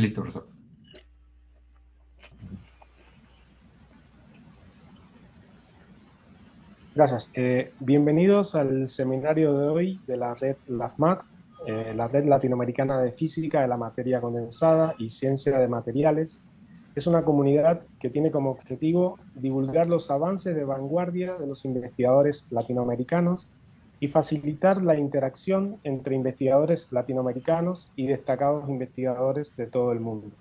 Listo, profesor. Gracias. Bienvenidos al seminario de hoy de la red LAFMAT, la Red Latinoamericana de Física de la Materia Condensada y Ciencia de Materiales. Es una comunidad que tiene como objetivo divulgar los avances de vanguardia de los investigadores latinoamericanos y facilitar la interacción entre investigadores latinoamericanos y destacados investigadores de todo el mundo.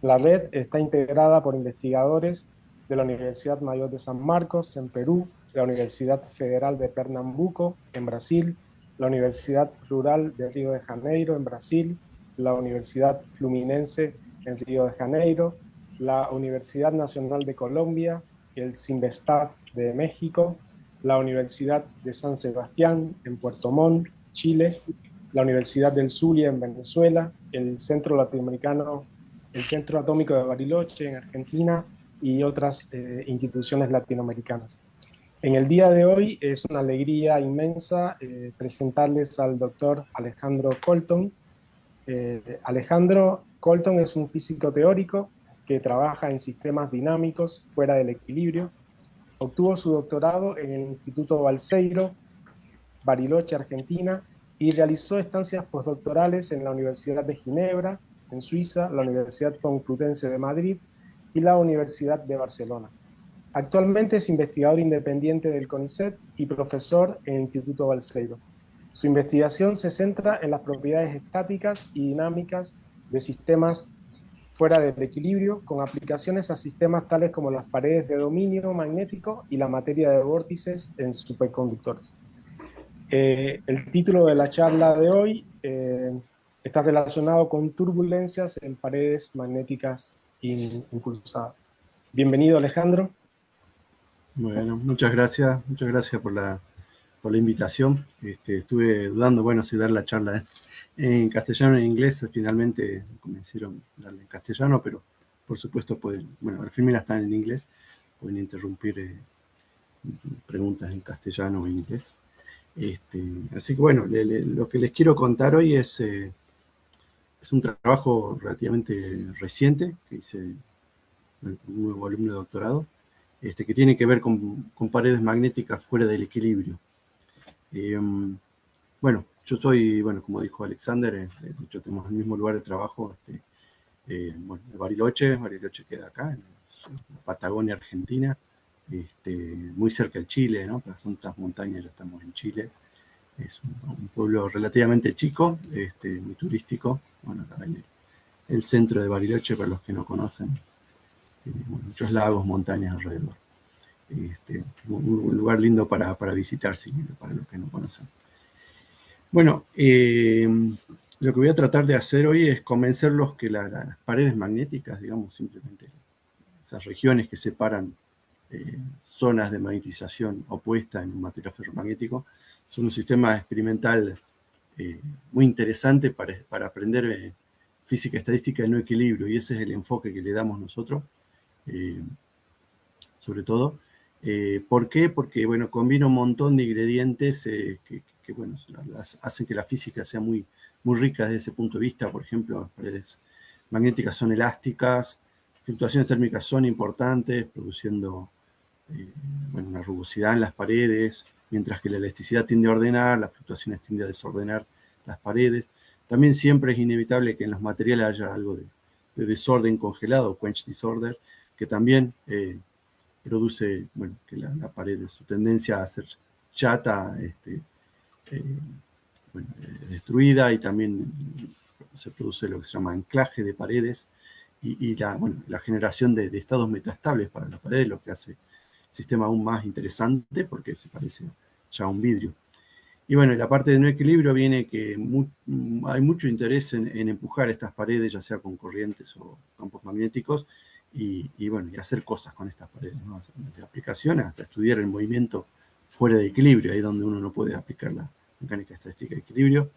La red está integrada por investigadores de la Universidad Mayor de San Marcos, en Perú, la Universidad Federal de Pernambuco, en Brasil, la Universidad Rural de Río de Janeiro, en Brasil, la Universidad Fluminense, en Río de Janeiro, la Universidad Nacional de Colombia, el CIMBESTAF de México, la Universidad de San Sebastián, en Puerto Montt, Chile, la Universidad del Zulia, en Venezuela, el Centro Latinoamericano, el Centro Atómico de Bariloche en Argentina y otras instituciones latinoamericanas. En el día de hoy es una alegría inmensa presentarles al doctor Alejandro Colton. Alejandro Colton es un físico teórico que trabaja en sistemas dinámicos fuera del equilibrio. Obtuvo su doctorado en el Instituto Balseiro, Bariloche, Argentina, y realizó estancias postdoctorales en la Universidad de Ginebra, en Suiza, la Universidad Complutense de Madrid y la Universidad de Barcelona. Actualmente es investigador independiente del CONICET y profesor en el Instituto Balseiro. Su investigación se centra en las propiedades estáticas y dinámicas de sistemas fuera del equilibrio, con aplicaciones a sistemas tales como las paredes de dominio magnético y la materia de vórtices en superconductores. El título de la charla de hoy está relacionado con turbulencias en paredes magnéticas impulsadas. Bienvenido, Alejandro. Bueno, muchas gracias por la invitación. Estuve dudando, bueno, si dar la charla en castellano o en inglés. Finalmente me convencieron darle en castellano, pero por supuesto pueden, bueno, al fin están en inglés, pueden interrumpir preguntas en castellano o en inglés. Así que bueno, lo que les quiero contar hoy es un trabajo relativamente reciente que hice en un nuevo alumno de doctorado, que tiene que ver con paredes magnéticas fuera del equilibrio. Bueno, yo soy, bueno, como dijo Alexander, de hecho tenemos el mismo lugar de trabajo, bueno, de Bariloche queda acá, en la Patagonia Argentina, muy cerca de Chile, ¿no? Para tantas montañas ya estamos en Chile. Es un pueblo relativamente chico, muy turístico. Bueno, acá el centro de Bariloche, para los que no conocen, tiene muchos lagos, montañas alrededor. Un lugar lindo para visitar, sí, para los que no conocen. Bueno, lo que voy a tratar de hacer hoy es convencerlos que las paredes magnéticas, digamos, simplemente esas regiones que separan zonas de magnetización opuesta en un material ferromagnético, son un sistema experimental muy interesante para aprender física estadística de no equilibrio, y ese es el enfoque que le damos nosotros, sobre todo. ¿Por qué? Porque, bueno, combina un montón de ingredientes que bueno, hacen que la física sea muy rica desde ese punto de vista. Por ejemplo, las paredes magnéticas son elásticas, fluctuaciones térmicas son importantes, produciendo bueno, una rugosidad en las paredes, mientras que la elasticidad tiende a ordenar, las fluctuaciones tienden a desordenar las paredes. También siempre es inevitable que en los materiales haya algo de desorden congelado, quench disorder, que también produce, bueno, que la pared, su tendencia a ser chata, bueno, destruida, y también se produce lo que se llama anclaje de paredes y bueno, la generación de estados metaestables para las paredes, lo que hace el sistema aún más interesante porque se parece ya a un vidrio. Y bueno, la parte de no equilibrio viene que hay mucho interés en empujar estas paredes, ya sea con corrientes o campos magnéticos, y bueno, y hacer cosas con estas paredes, ¿no? Desde aplicaciones hasta estudiar el movimiento fuera de equilibrio, ahí donde uno no puede aplicar la mecánica estadística de equilibrio.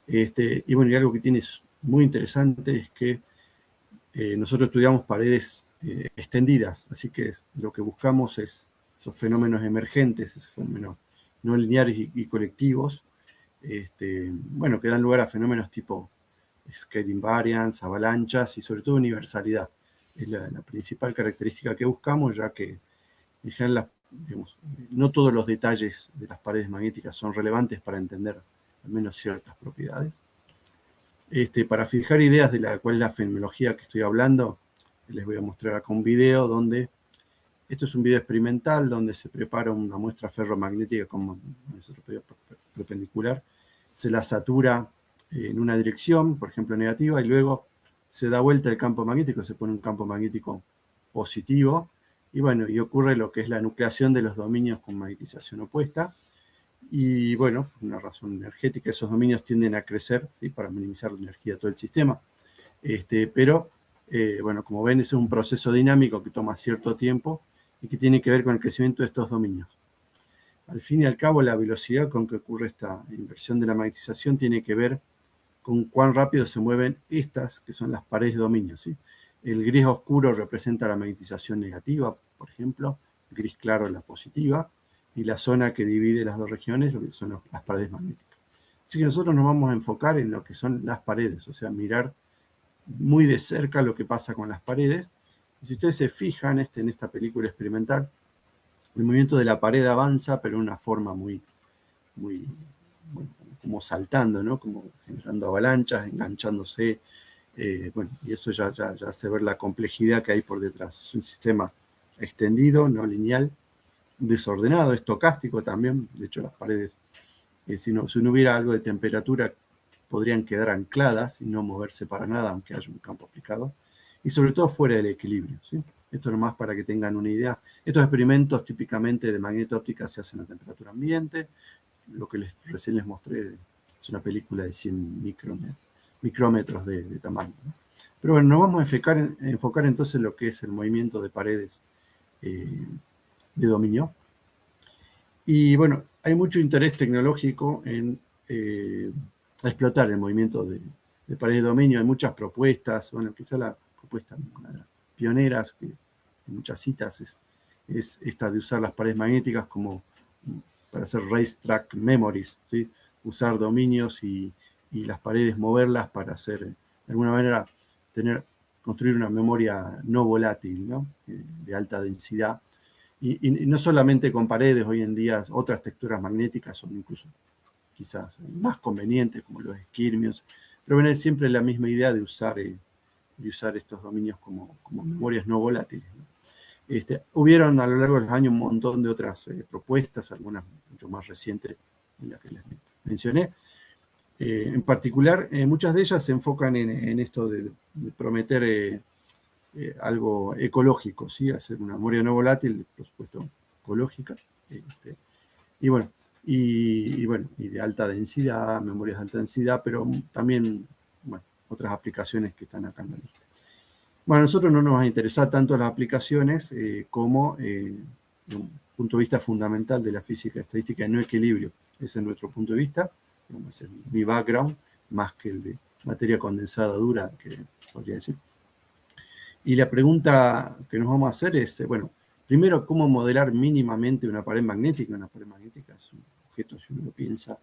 Y bueno, y algo que tiene muy interesante es que nosotros estudiamos paredes extendidas, así que lo que buscamos es esos fenómenos emergentes, esos fenómenos no lineares y colectivos, bueno, que dan lugar a fenómenos tipo scaling invariance, avalanchas y sobre todo universalidad. Es la principal característica que buscamos, ya que en general digamos, no todos los detalles de las paredes magnéticas son relevantes para entender al menos ciertas propiedades. Para fijar ideas de cuál es la fenomenología que estoy hablando, les voy a mostrar acá un video donde, esto es un video experimental donde se prepara una muestra ferromagnética como perpendicular, se la satura en una dirección, por ejemplo negativa, y luego se da vuelta el campo magnético, se pone un campo magnético positivo, y bueno, y ocurre lo que es la nucleación de los dominios con magnetización opuesta, y bueno, por una razón energética, esos dominios tienden a crecer, ¿sí? Para minimizar la energía de todo el sistema. Pero, bueno, como ven, es un proceso dinámico que toma cierto tiempo y que tiene que ver con el crecimiento de estos dominios. Al fin y al cabo, la velocidad con que ocurre esta inversión de la magnetización tiene que ver con cuán rápido se mueven estas, que son las paredes de dominio, ¿sí? El gris oscuro representa la magnetización negativa, por ejemplo, el gris claro la positiva, y la zona que divide las dos regiones, lo que son las paredes magnéticas. Así que nosotros nos vamos a enfocar en lo que son las paredes, o sea, mirar muy de cerca lo que pasa con las paredes. Y si ustedes se fijan en esta película experimental, el movimiento de la pared avanza, pero de una forma muy, muy, bueno, como saltando, ¿no? Como generando avalanchas, enganchándose. Bueno, y eso ya hace ver la complejidad que hay por detrás. Es un sistema extendido, no lineal, desordenado, estocástico también. De hecho, las paredes, si no hubiera algo de temperatura, podrían quedar ancladas y no moverse para nada, aunque haya un campo aplicado. Y sobre todo fuera del equilibrio, ¿sí? Esto nomás para que tengan una idea. Estos experimentos típicamente de magneto-óptica se hacen a temperatura ambiente. Lo que recién les mostré es una película de 100 micrómetros de tamaño, ¿no? Pero bueno, nos vamos a enfocar entonces en lo que es el movimiento de paredes de dominio. Y bueno, hay mucho interés tecnológico en explotar el movimiento de paredes de dominio. Hay muchas propuestas. Bueno, quizá la propuesta, una de las pioneras, que en muchas citas, es esta de usar las paredes magnéticas como para hacer racetrack memories, ¿sí? Usar dominios y las paredes, moverlas para hacer, de alguna manera, construir una memoria no volátil, ¿no? De alta densidad. Y no solamente con paredes, hoy en día otras texturas magnéticas son incluso quizás más convenientes, como los esquirmios, pero bueno, es siempre la misma idea de usar estos dominios como memorias no volátiles, ¿no? Hubieron a lo largo de los años un montón de otras propuestas, algunas mucho más recientes en las que les mencioné. En particular, muchas de ellas se enfocan en esto de prometer algo ecológico, ¿sí? Hacer una memoria no volátil, por supuesto, ecológica. Y bueno, y de alta densidad, memorias de alta densidad, pero también, bueno, otras aplicaciones que están acá en la lista. Bueno, a nosotros no nos va a interesar tanto las aplicaciones como de un punto de vista fundamental de la física estadística de no equilibrio. Ese es nuestro punto de vista, ese es mi background, más que el de materia condensada dura, que podría decir. Y la pregunta que nos vamos a hacer es, bueno, primero, ¿cómo modelar mínimamente una pared magnética? Una pared magnética es un objeto, si uno lo piensa,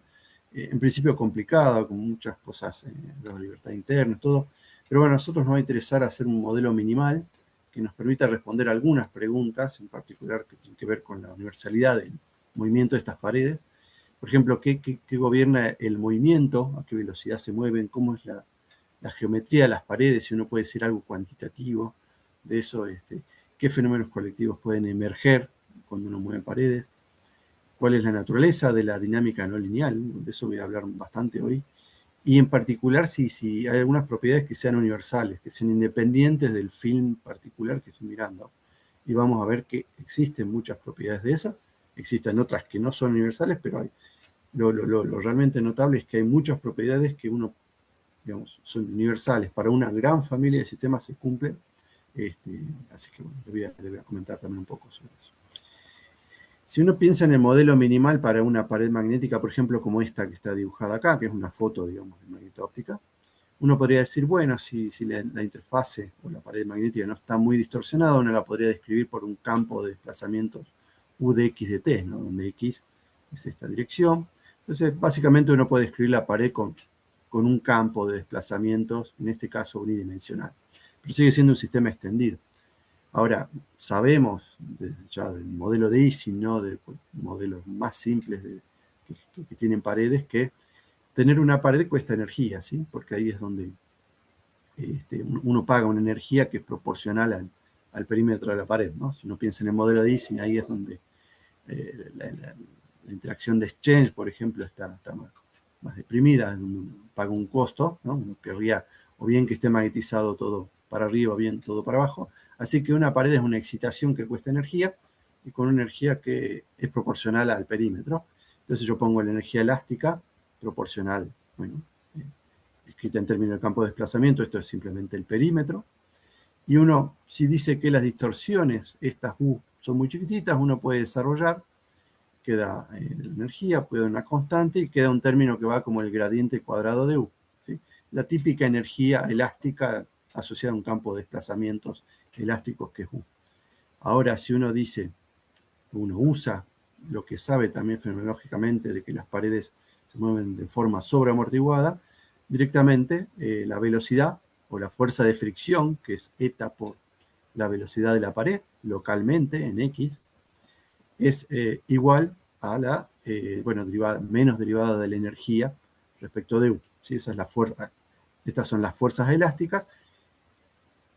en principio complicado, con muchas cosas de la libertad interna, todo. Pero bueno, a nosotros nos va a interesar hacer un modelo minimal que nos permita responder algunas preguntas, en particular que tienen que ver con la universalidad del movimiento de estas paredes. Por ejemplo, ¿qué gobierna el movimiento? ¿A qué velocidad se mueven? ¿Cómo es la geometría de las paredes? Si uno puede decir algo cuantitativo de eso, qué fenómenos colectivos pueden emerger cuando uno mueve paredes, cuál es la naturaleza de la dinámica no lineal, de eso voy a hablar bastante hoy, y en particular si hay algunas propiedades que sean universales, que sean independientes del film particular que estoy mirando. Y vamos a ver que existen muchas propiedades de esas, existen otras que no son universales, pero hay, lo realmente notable es que hay muchas propiedades que digamos, son universales para una gran familia de sistemas, se cumplen. Así que bueno, le voy a comentar también un poco sobre eso. Si uno piensa en el modelo minimal para una pared magnética, por ejemplo, como esta que está dibujada acá, que es una foto, digamos, de magneto-óptica, uno podría decir, bueno, si la interfase o la pared magnética no está muy distorsionada, uno la podría describir por un campo de desplazamientos U de X de T, ¿no? Donde X es esta dirección. Entonces, básicamente uno puede describir la pared con con un campo de desplazamientos, en este caso unidimensional. Pero sigue siendo un sistema extendido. Ahora, sabemos ya del modelo de Ising, ¿no? De modelos más simples que tienen paredes, que tener una pared cuesta energía, ¿sí? Porque ahí es donde uno paga una energía que es proporcional al perímetro de la pared, ¿no? Si uno piensa en el modelo de Ising, ahí es donde la interacción de exchange, por ejemplo, está más deprimida, uno paga un costo, ¿no? Uno querría o bien que esté magnetizado todo para arriba o bien todo para abajo. Así que una pared es una excitación que cuesta energía y con una energía que es proporcional al perímetro. Entonces yo pongo la energía elástica proporcional, bueno, escrita en términos del campo de desplazamiento, esto es simplemente el perímetro. Y uno, si dice que las distorsiones, estas U, son muy chiquititas, uno puede desarrollar, queda la energía, puede una constante y queda un término que va como el gradiente cuadrado de U. ¿Sí? La típica energía elástica asociada a un campo de desplazamientos elásticos que es U. Ahora, si uno dice, uno usa lo que sabe también fenomenológicamente de que las paredes se mueven de forma sobreamortiguada, directamente la velocidad o la fuerza de fricción, que es eta por la velocidad de la pared, localmente en X, es igual a la, menos derivada de la energía respecto de U. ¿Sí? Esa es la fuerza. Estas son las fuerzas elásticas.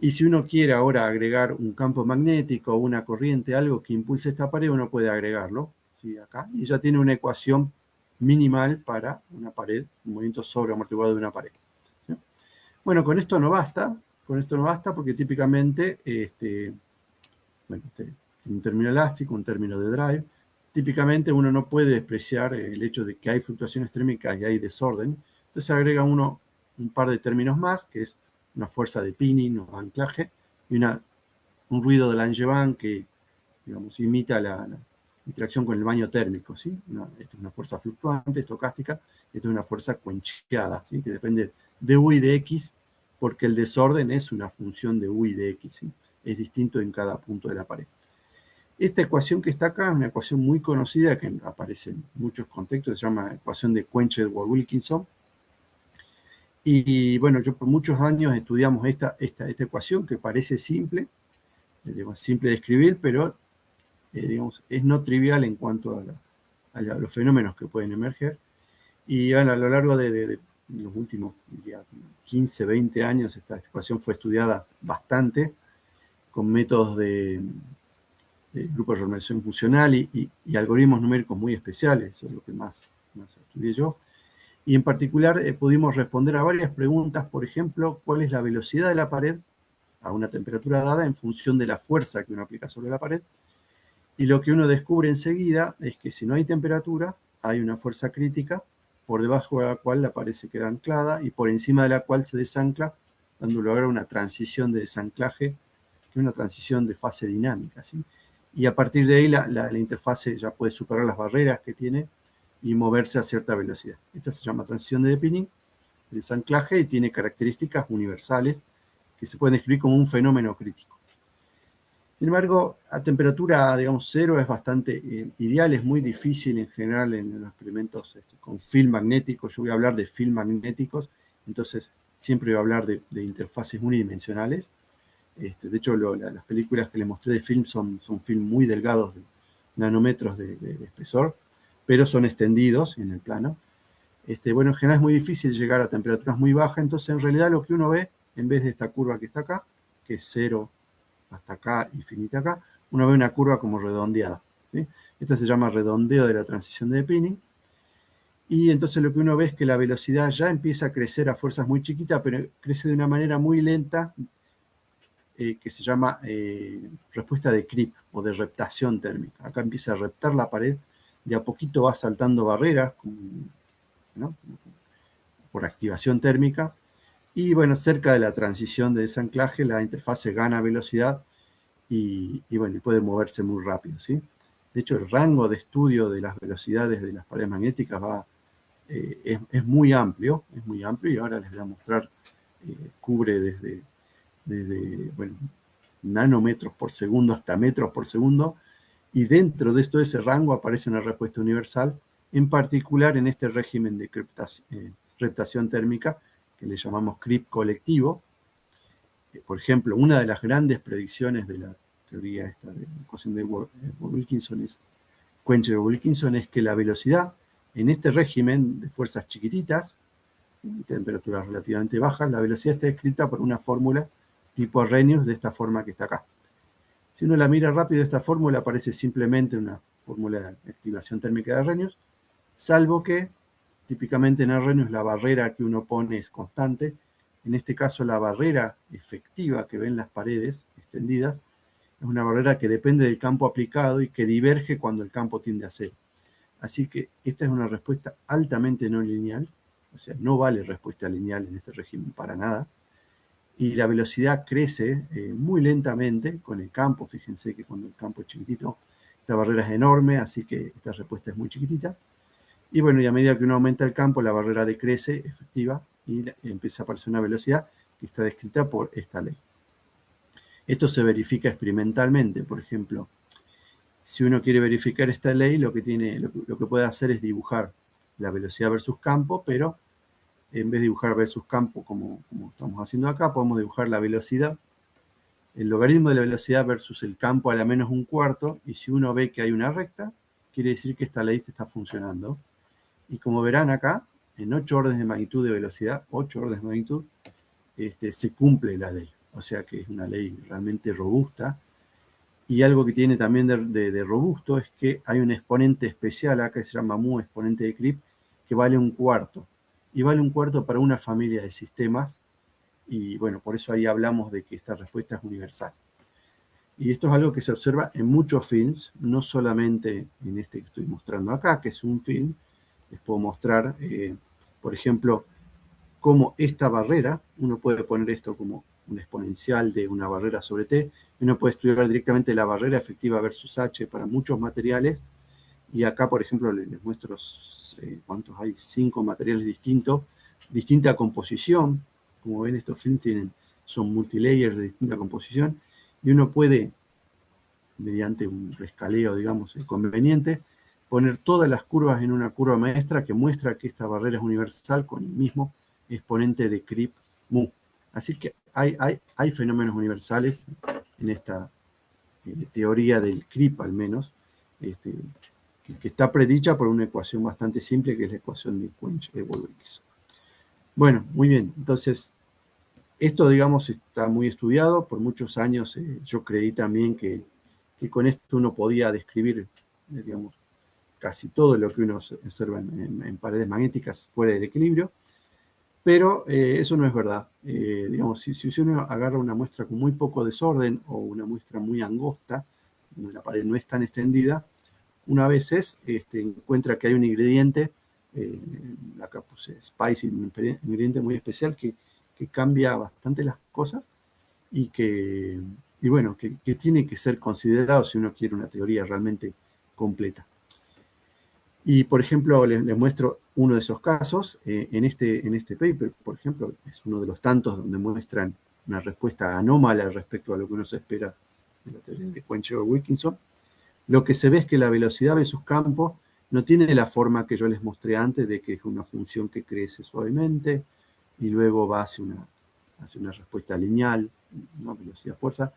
Y si uno quiere ahora agregar un campo magnético o una corriente, algo que impulse esta pared, uno puede agregarlo, ¿sí? Acá, y ya tiene una ecuación minimal para una pared, un movimiento sobreamortiguado de una pared. ¿Sí? Bueno, con esto no basta porque típicamente, tiene un término elástico, un término de drive. Típicamente uno no puede despreciar el hecho de que hay fluctuaciones térmicas y hay desorden. Entonces agrega uno un par de términos más, que es una fuerza de pinning o anclaje y un ruido de Langevin que, digamos, imita la interacción con el baño térmico, ¿sí? Esta es una fuerza fluctuante, estocástica, esta es una fuerza cuencheada, ¿sí? Que depende de U y de X, porque el desorden es una función de U y de X, ¿sí? Es distinto en cada punto de la pared. Esta ecuación que está acá es una ecuación muy conocida que aparece en muchos contextos, se llama ecuación de Quench-Edward-Wilkinson. Y bueno, yo por muchos años estudiamos esta ecuación que parece simple, digamos, simple de escribir, pero digamos, es no trivial en cuanto a los fenómenos que pueden emerger. Y bueno, a lo largo de los últimos 15, 20 años, esta ecuación fue estudiada bastante con métodos de grupos de reorganización funcional y algoritmos numéricos muy especiales, eso es lo que más estudié yo. Y en particular pudimos responder a varias preguntas, por ejemplo, ¿cuál es la velocidad de la pared a una temperatura dada en función de la fuerza que uno aplica sobre la pared? Y lo que uno descubre enseguida es que si no hay temperatura, hay una fuerza crítica por debajo de la cual la pared se queda anclada y por encima de la cual se desancla, dando lugar a una transición de desanclaje, que es una transición de fase dinámica, ¿sí? Y a partir de ahí la interfase ya puede superar las barreras que tiene y moverse a cierta velocidad. Esta se llama transición de pinning, desanclaje, y tiene características universales que se pueden describir como un fenómeno crítico. Sin embargo, a temperatura, digamos, cero es bastante ideal, es muy difícil en general en los experimentos con film magnéticos. Yo voy a hablar de film magnéticos, entonces siempre voy a hablar de interfaces unidimensionales. De hecho, las películas que les mostré de film son film muy delgados, de nanómetros de espesor, pero son extendidos en el plano. Bueno, en general es muy difícil llegar a temperaturas muy bajas, entonces en realidad lo que uno ve, en vez de esta curva que está acá, que es 0 hasta acá, infinita acá, uno ve una curva como redondeada, ¿sí? Esta se llama redondeo de la transición de pinning. Y entonces lo que uno ve es que la velocidad ya empieza a crecer a fuerzas muy chiquitas, pero crece de una manera muy lenta, que se llama respuesta de creep o de reptación térmica. Acá empieza a reptar la pared, de a poquito va saltando barreras, ¿no? Por activación térmica, y bueno, cerca de la transición de desanclaje, la interfase gana velocidad y bueno, puede moverse muy rápido, ¿sí? De hecho, el rango de estudio de las velocidades de las paredes magnéticas es muy amplio, y ahora les voy a mostrar, cubre desde bueno, nanómetros por segundo hasta metros por segundo, y dentro de ese rango aparece una respuesta universal, en particular en este régimen de reptación térmica, que le llamamos creep colectivo. Por ejemplo, una de las grandes predicciones de la teoría esta de la ecuación de Wilkinson Quencher-Wilkinson es que la velocidad en este régimen de fuerzas chiquititas, temperaturas relativamente bajas, la velocidad está escrita por una fórmula tipo Arrhenius de esta forma que está acá. Si uno la mira rápido, esta fórmula aparece simplemente una fórmula de activación térmica de Arrhenius, salvo que típicamente en Arrhenius la barrera que uno pone es constante. En este caso la barrera efectiva que ven las paredes extendidas es una barrera que depende del campo aplicado y que diverge cuando el campo tiende a cero. Así que esta es una respuesta altamente no lineal, o sea, no vale respuesta lineal en este régimen para nada. Y la velocidad crece muy lentamente con el campo. Fíjense que cuando el campo es chiquitito, esta barrera es enorme, así que esta respuesta es muy chiquitita. Y bueno, y a medida que uno aumenta el campo, la barrera decrece efectiva y empieza a aparecer una velocidad que está descrita por esta ley. Esto se verifica experimentalmente. Por ejemplo, si uno quiere verificar esta ley, lo que puede hacer es dibujar la velocidad versus campo, pero en vez de dibujar versus campo como estamos haciendo acá, podemos dibujar la velocidad, el logaritmo de la velocidad versus el campo a la menos un cuarto, y si uno ve que hay una recta, quiere decir que esta ley está funcionando. Y como verán acá, en 8 órdenes de magnitud de velocidad, 8 órdenes de magnitud, se cumple la ley. O sea que es una ley realmente robusta. Y algo que tiene también de robusto es que hay un exponente especial acá que se llama mu, exponente de Crip, que vale un cuarto. Y vale un cuarto para una familia de sistemas. Y bueno, por eso ahí hablamos de que esta respuesta es universal. Y esto es algo que se observa en muchos films, no solamente en este que estoy mostrando acá, que es un film. Les puedo mostrar, por ejemplo, cómo esta barrera, uno puede poner esto como un exponencial de una barrera sobre T, y uno puede estudiar directamente la barrera efectiva versus H para muchos materiales, y acá, por ejemplo, les muestro cuántos hay, 5 materiales distintos, distinta composición. Como ven, estos films son multilayers de distinta composición, y uno puede, mediante un rescaleo, digamos, conveniente, poner todas las curvas en una curva maestra que muestra que esta barrera es universal con el mismo exponente de Crip mu. Así que hay fenómenos universales en esta teoría del Crip, al menos, que está predicha por una ecuación bastante simple, que es la ecuación de Quench-Wilkinson. Bueno, muy bien. Entonces, esto, digamos, está muy estudiado. Por muchos años yo creí también que con esto uno podía describir, digamos, casi todo lo que uno observa en paredes magnéticas fuera del equilibrio, pero eso no es verdad. Digamos, si uno agarra una muestra con muy poco desorden o una muestra muy angosta, donde la pared no es tan extendida, una vez encuentra que hay un ingrediente, acá puse spicy, un ingrediente muy especial que cambia bastante las cosas y bueno, que tiene que ser considerado si uno quiere una teoría realmente completa. Y, por ejemplo, les muestro uno de esos casos. En este paper, por ejemplo, es uno de los tantos donde muestran una respuesta anómala respecto a lo que uno se espera de la teoría de Quencher-Wilkinson. Lo que se ve es que la velocidad versus campo no tiene la forma que yo les mostré antes, de que es una función que crece suavemente y luego va hacia una respuesta lineal, ¿no? Velocidad-fuerza.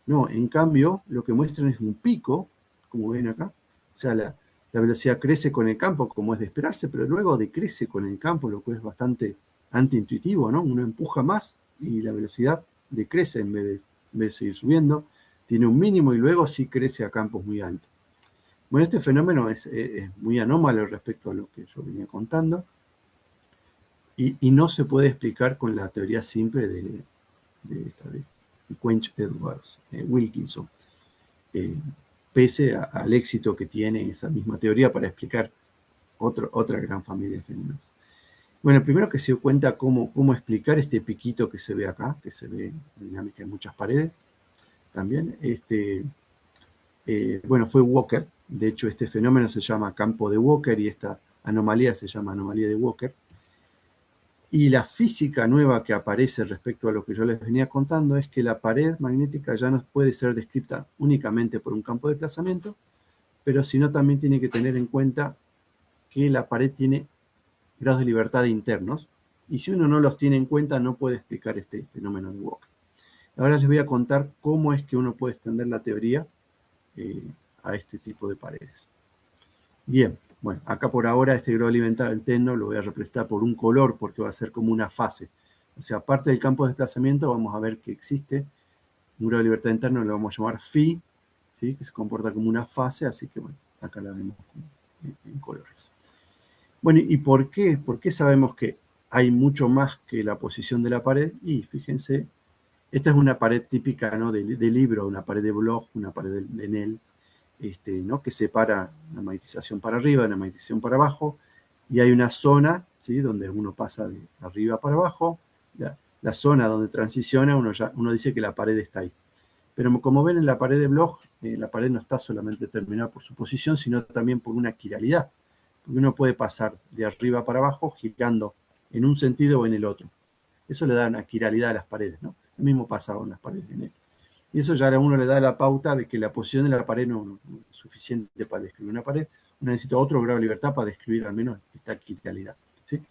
No, en cambio, lo que muestran es un pico, como ven acá. O sea, la velocidad crece con el campo, como es de esperarse, pero luego decrece con el campo, lo cual es bastante antiintuitivo, ¿no? Uno empuja más y la velocidad decrece en vez de seguir subiendo. Tiene un mínimo y luego sí crece a campos muy altos. Bueno, este fenómeno es muy anómalo respecto a lo que yo venía contando y no se puede explicar con la teoría simple de Quench-Wilkinson, pese al éxito que tiene esa misma teoría para explicar otra gran familia de fenómenos. Bueno, primero que se dio cuenta cómo explicar este piquito que se ve acá, que se ve en dinámica en muchas paredes. También, bueno, fue Walker. De hecho, este fenómeno se llama campo de Walker y esta anomalía se llama anomalía de Walker. Y la física nueva que aparece respecto a lo que yo les venía contando es que la pared magnética ya no puede ser descrita únicamente por un campo de desplazamiento, pero sino también tiene que tener en cuenta que la pared tiene grados de libertad internos, y si uno no los tiene en cuenta no puede explicar este fenómeno de Walker. Ahora les voy a contar cómo es que uno puede extender la teoría a este tipo de paredes. Bien, bueno, acá por ahora este grado de libertad interno lo voy a representar por un color porque va a ser como una fase. O sea, aparte del campo de desplazamiento vamos a ver que existe un grado de libertad interno, lo vamos a llamar phi, ¿sí? Que se comporta como una fase, así que bueno, acá la vemos en colores. Bueno, ¿y por qué? ¿Por qué sabemos que hay mucho más que la posición de la pared? Y fíjense, esta es una pared típica, ¿no? de libro, una pared de blog, una pared de Enel, ¿no? Que separa la magnetización para arriba, la magnetización para abajo, y hay una zona, ¿sí? Donde uno pasa de arriba para abajo, la zona donde transiciona, uno dice que la pared está ahí. Pero como ven en la pared de blog, la pared no está solamente determinada por su posición, sino también por una quiralidad, porque uno puede pasar de arriba para abajo girando en un sentido o en el otro. Eso le da una quiralidad a las paredes, ¿no? Lo mismo pasa con las paredes de Enel. Y eso ya a uno le da la pauta de que la posición de la pared no es suficiente para describir una pared. Uno necesita otro grado de libertad para describir al menos esta quiralidad, ¿sí?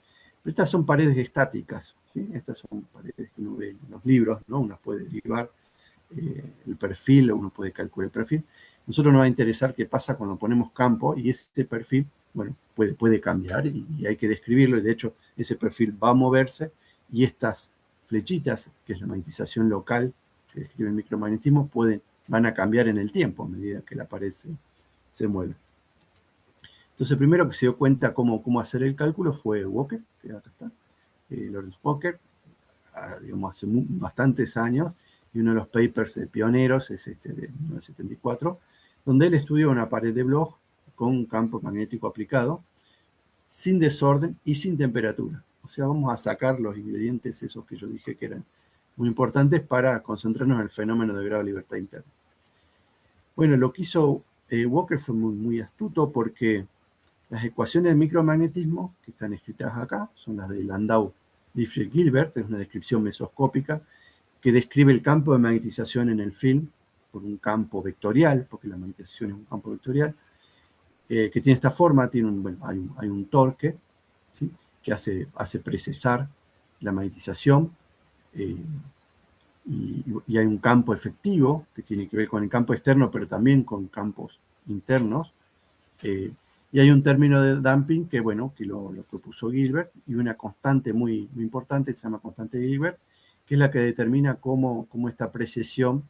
Pero estas son paredes estáticas, ¿sí? Estas son paredes que uno ve en los libros, ¿no? Uno puede derivar el perfil, o uno puede calcular el perfil. Nosotros nos va a interesar qué pasa cuando ponemos campo y ese perfil, bueno, puede cambiar y hay que describirlo. Y de hecho, ese perfil va a moverse y estas flechitas, que es la magnetización local que describe el micromagnetismo, van a cambiar en el tiempo a medida que la pared se mueve. Entonces, el primero que se dio cuenta cómo hacer el cálculo fue Walker, que acá está, Lawrence Walker, digamos, hace bastantes años, y uno de los papers pioneros es este de 1974, donde él estudió una pared de blog con un campo magnético aplicado, sin desorden y sin temperatura. O sea, vamos a sacar los ingredientes esos que yo dije que eran muy importantes para concentrarnos en el fenómeno de grado de libertad interna. Bueno, lo que hizo Walker fue muy astuto porque las ecuaciones del micromagnetismo que están escritas acá son las de Landau, Dirichlet, Gilbert, es una descripción mesoscópica que describe el campo de magnetización en el film por un campo vectorial, porque la magnetización es un campo vectorial, que tiene esta forma, hay un torque, ¿sí? Que hace precesar la magnetización, y hay un campo efectivo que tiene que ver con el campo externo, pero también con campos internos, y hay un término de damping que lo propuso Gilbert, y una constante muy importante, se llama constante de Gilbert, que es la que determina cómo esta precesión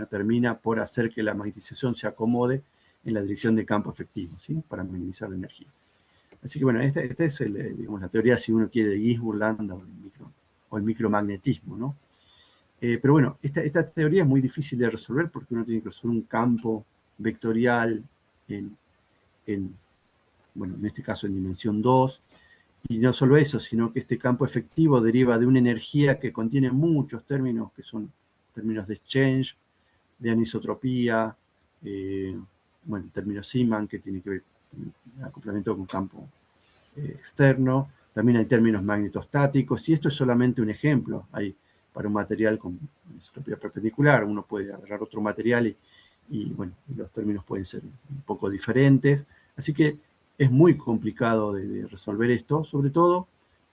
termina por hacer que la magnetización se acomode en la dirección de campo efectivo, ¿sí? Para minimizar la energía. Así que esta es la teoría, si uno quiere, de Ginzburg, Landau o el micromagnetismo, ¿no? Pero bueno, esta teoría es muy difícil de resolver porque uno tiene que resolver un campo vectorial en este caso en dimensión 2, y no solo eso, sino que este campo efectivo deriva de una energía que contiene muchos términos, que son términos de exchange, de anisotropía, el término Zeeman, que tiene que ver con el acoplamiento con campo externo. También hay términos magnetostáticos, y esto es solamente un ejemplo. Hay para un material con anisotropía perpendicular, uno puede agarrar otro material y los términos pueden ser un poco diferentes. Así que es muy complicado de resolver esto, sobre todo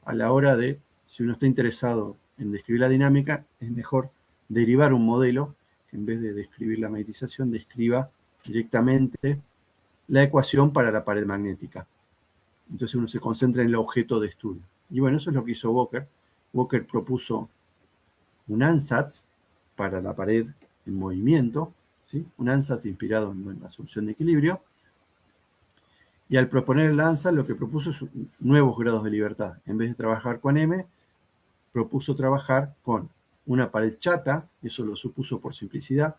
a la hora de, si uno está interesado en describir la dinámica, es mejor derivar un modelo que en vez de describir la magnetización, describa directamente la ecuación para la pared magnética. Entonces uno se concentra en el objeto de estudio. Y eso es lo que hizo Walker. Walker propuso un ansatz para la pared en movimiento, ¿sí? Un ansatz inspirado en la asunción de equilibrio. Y al proponer el ansatz, lo que propuso es nuevos grados de libertad. En vez de trabajar con M, propuso trabajar con una pared chata, eso lo supuso por simplicidad,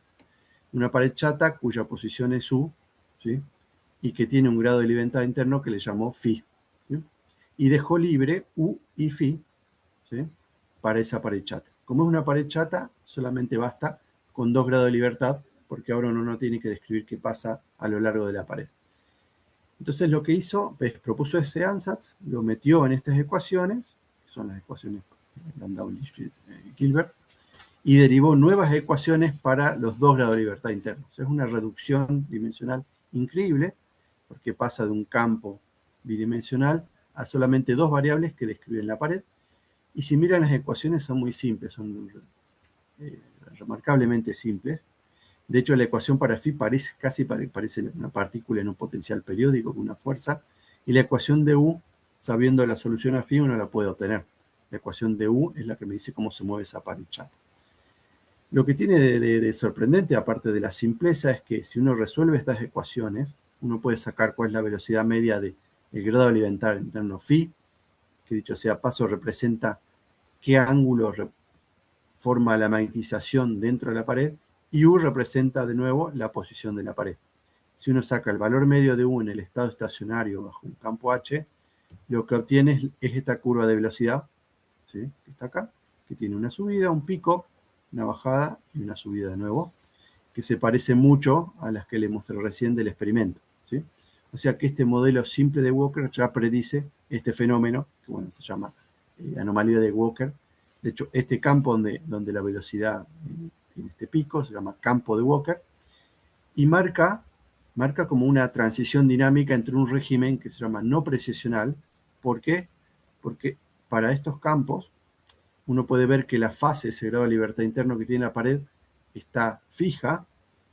una pared chata cuya posición es U, ¿sí? Y que tiene un grado de libertad interno que le llamó phi, ¿sí? Y dejó libre U y phi, ¿sí? Para esa pared chata. Como es una pared chata, solamente basta con 2 grados de libertad, porque ahora uno no tiene que describir qué pasa a lo largo de la pared. Entonces lo que hizo es propuso ese ansatz, lo metió en estas ecuaciones, que son las ecuaciones de Landau, Dirichlet, Gilbert, y derivó nuevas ecuaciones para los 2 grados de libertad internos. Es una reducción dimensional increíble, porque pasa de un campo bidimensional a solamente dos variables que describen la pared. Y si miran las ecuaciones son muy simples, son remarcablemente simples. De hecho, la ecuación para phi parece una partícula en un potencial periódico con una fuerza, y la ecuación de U, sabiendo la solución a phi, uno la puede obtener. La ecuación de U es la que me dice cómo se mueve esa pared chata. Lo que tiene de sorprendente, aparte de la simpleza, es que si uno resuelve estas ecuaciones, uno puede sacar cuál es la velocidad media del grado elemental interno phi, que dicho sea paso representa qué ángulo forma la magnetización dentro de la pared, y U representa de nuevo la posición de la pared. Si uno saca el valor medio de U en el estado estacionario bajo un campo H, lo que obtiene es esta curva de velocidad, ¿sí?, que está acá, que tiene una subida, un pico, una bajada y una subida de nuevo, que se parece mucho a las que le mostré recién del experimento, ¿sí? O sea que este modelo simple de Walker ya predice este fenómeno, que bueno, se llama anomalía de Walker. De hecho, este campo donde la velocidad tiene este pico se llama campo de Walker, y marca como una transición dinámica entre un régimen que se llama no precisional. ¿Por qué? Porque para estos campos uno puede ver que la fase, ese grado de libertad interno que tiene la pared, está fija,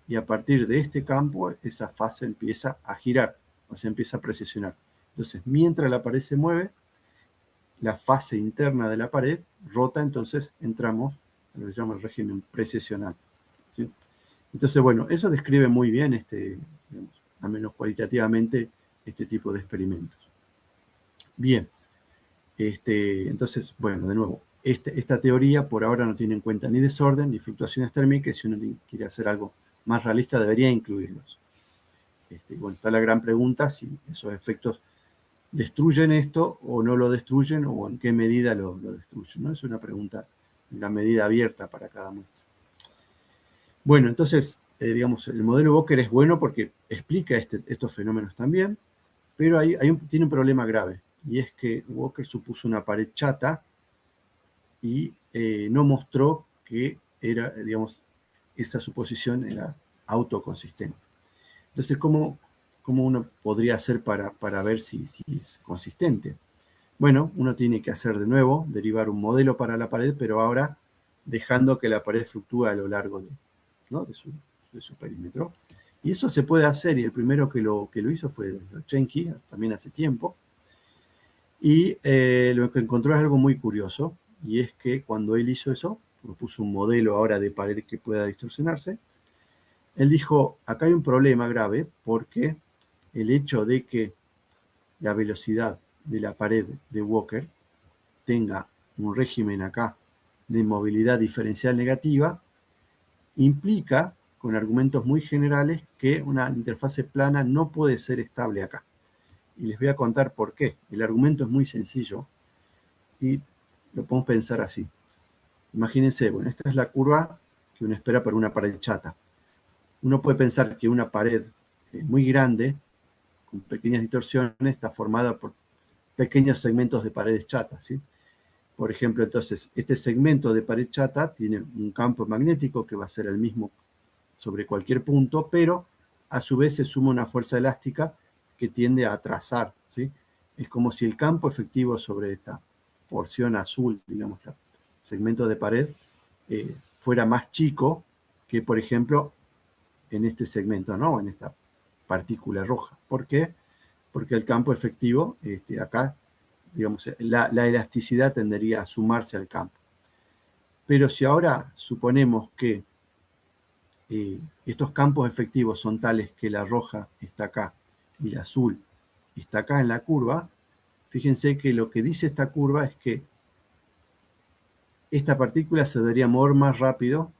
y a partir de este campo esa fase empieza a girar, o sea, empieza a precisionar. Entonces, mientras la pared se mueve, la fase interna de la pared rota, entonces entramos a lo que se llama el régimen precisional, ¿sí? Entonces, bueno, eso describe muy bien, digamos, al menos cualitativamente, este tipo de experimentos. Bien, entonces, bueno, de nuevo, esta teoría por ahora no tiene en cuenta ni desorden ni fluctuaciones térmicas, y si uno quiere hacer algo más realista debería incluirlos. Bueno, está la gran pregunta si esos efectos destruyen esto o no lo destruyen, o en qué medida lo destruyen, ¿no? Es una pregunta, una medida abierta para cada muestra. Bueno, entonces, digamos, el modelo Walker es bueno porque explica estos fenómenos también, pero tiene un problema grave, y es que Walker supuso una pared chata y no mostró que era, digamos, esa suposición era autoconsistente. Entonces, ¿cómo uno podría hacer para ver si es consistente? Bueno, uno tiene que hacer de nuevo, derivar un modelo para la pared, pero ahora dejando que la pared fluctúe a lo largo ¿no?, de su perímetro. Y eso se puede hacer, y el primero que lo hizo fue Chenky, también hace tiempo. Y lo que encontró es algo muy curioso, y es que cuando él hizo eso, propuso un modelo ahora de pared que pueda distorsionarse, él dijo, acá hay un problema grave, porque el hecho de que la velocidad de la pared de Walker tenga un régimen acá de movilidad diferencial negativa, implica, con argumentos muy generales, que una interfase plana no puede ser estable acá. Y les voy a contar por qué. El argumento es muy sencillo y lo podemos pensar así. Imagínense, bueno, esta es la curva que uno espera para una pared chata. Uno puede pensar que una pared muy grande, con pequeñas distorsiones, está formada por pequeños segmentos de paredes chatas, ¿sí? Por ejemplo, entonces, este segmento de pared chata tiene un campo magnético que va a ser el mismo sobre cualquier punto, pero a su vez se suma una fuerza elástica que tiende a trazar, ¿sí? Es como si el campo efectivo sobre esta porción azul, digamos, el segmento de pared, fuera más chico que, por ejemplo, en este segmento, ¿no?, en esta partícula roja. ¿Por qué? Porque el campo efectivo, acá, digamos, la elasticidad tendería a sumarse al campo. Pero si ahora suponemos que estos campos efectivos son tales que la roja está acá y la azul está acá en la curva, fíjense que lo que dice esta curva es que esta partícula se debería mover más rápido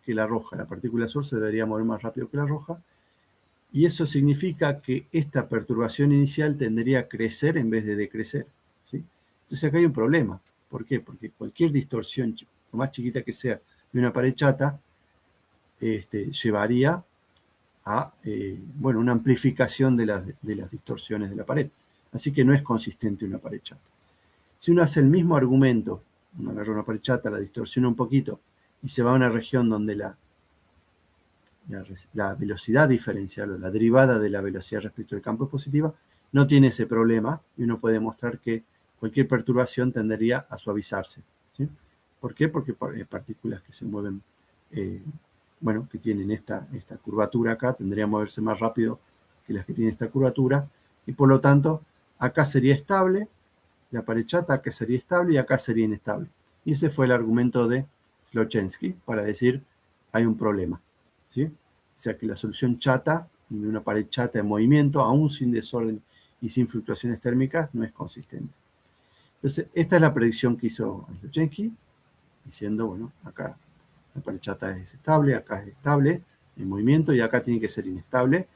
que la roja, la partícula azul se debería mover más rápido que la roja, y eso significa que esta perturbación inicial tendería a crecer en vez de decrecer, ¿sí? Entonces acá hay un problema. ¿Por qué? Porque cualquier distorsión, por más chiquita que sea, de una pared chata, llevaría a bueno, una amplificación de las distorsiones de la pared. Así que no es consistente una pared chata. Si uno hace el mismo argumento, uno agarra una pared chata, la distorsiona un poquito y se va a una región donde la velocidad diferencial o la derivada de la velocidad respecto al campo es positiva, no tiene ese problema y uno puede mostrar que cualquier perturbación tendería a suavizarse, ¿sí? ¿Por qué? Porque partículas que se mueven, bueno, que tienen esta curvatura acá, tendrían que moverse más rápido que las que tienen esta curvatura, y por lo tanto, acá sería estable, la pared chata acá sería estable y acá sería inestable. Y ese fue el argumento de Slowensky para decir, hay un problema, ¿sí? O sea que la solución chata, de una pared chata en movimiento, aún sin desorden y sin fluctuaciones térmicas, no es consistente. Entonces, esta es la predicción que hizo Slowensky, diciendo, bueno, acá la pared chata es estable, acá es estable en movimiento y acá tiene que ser inestable.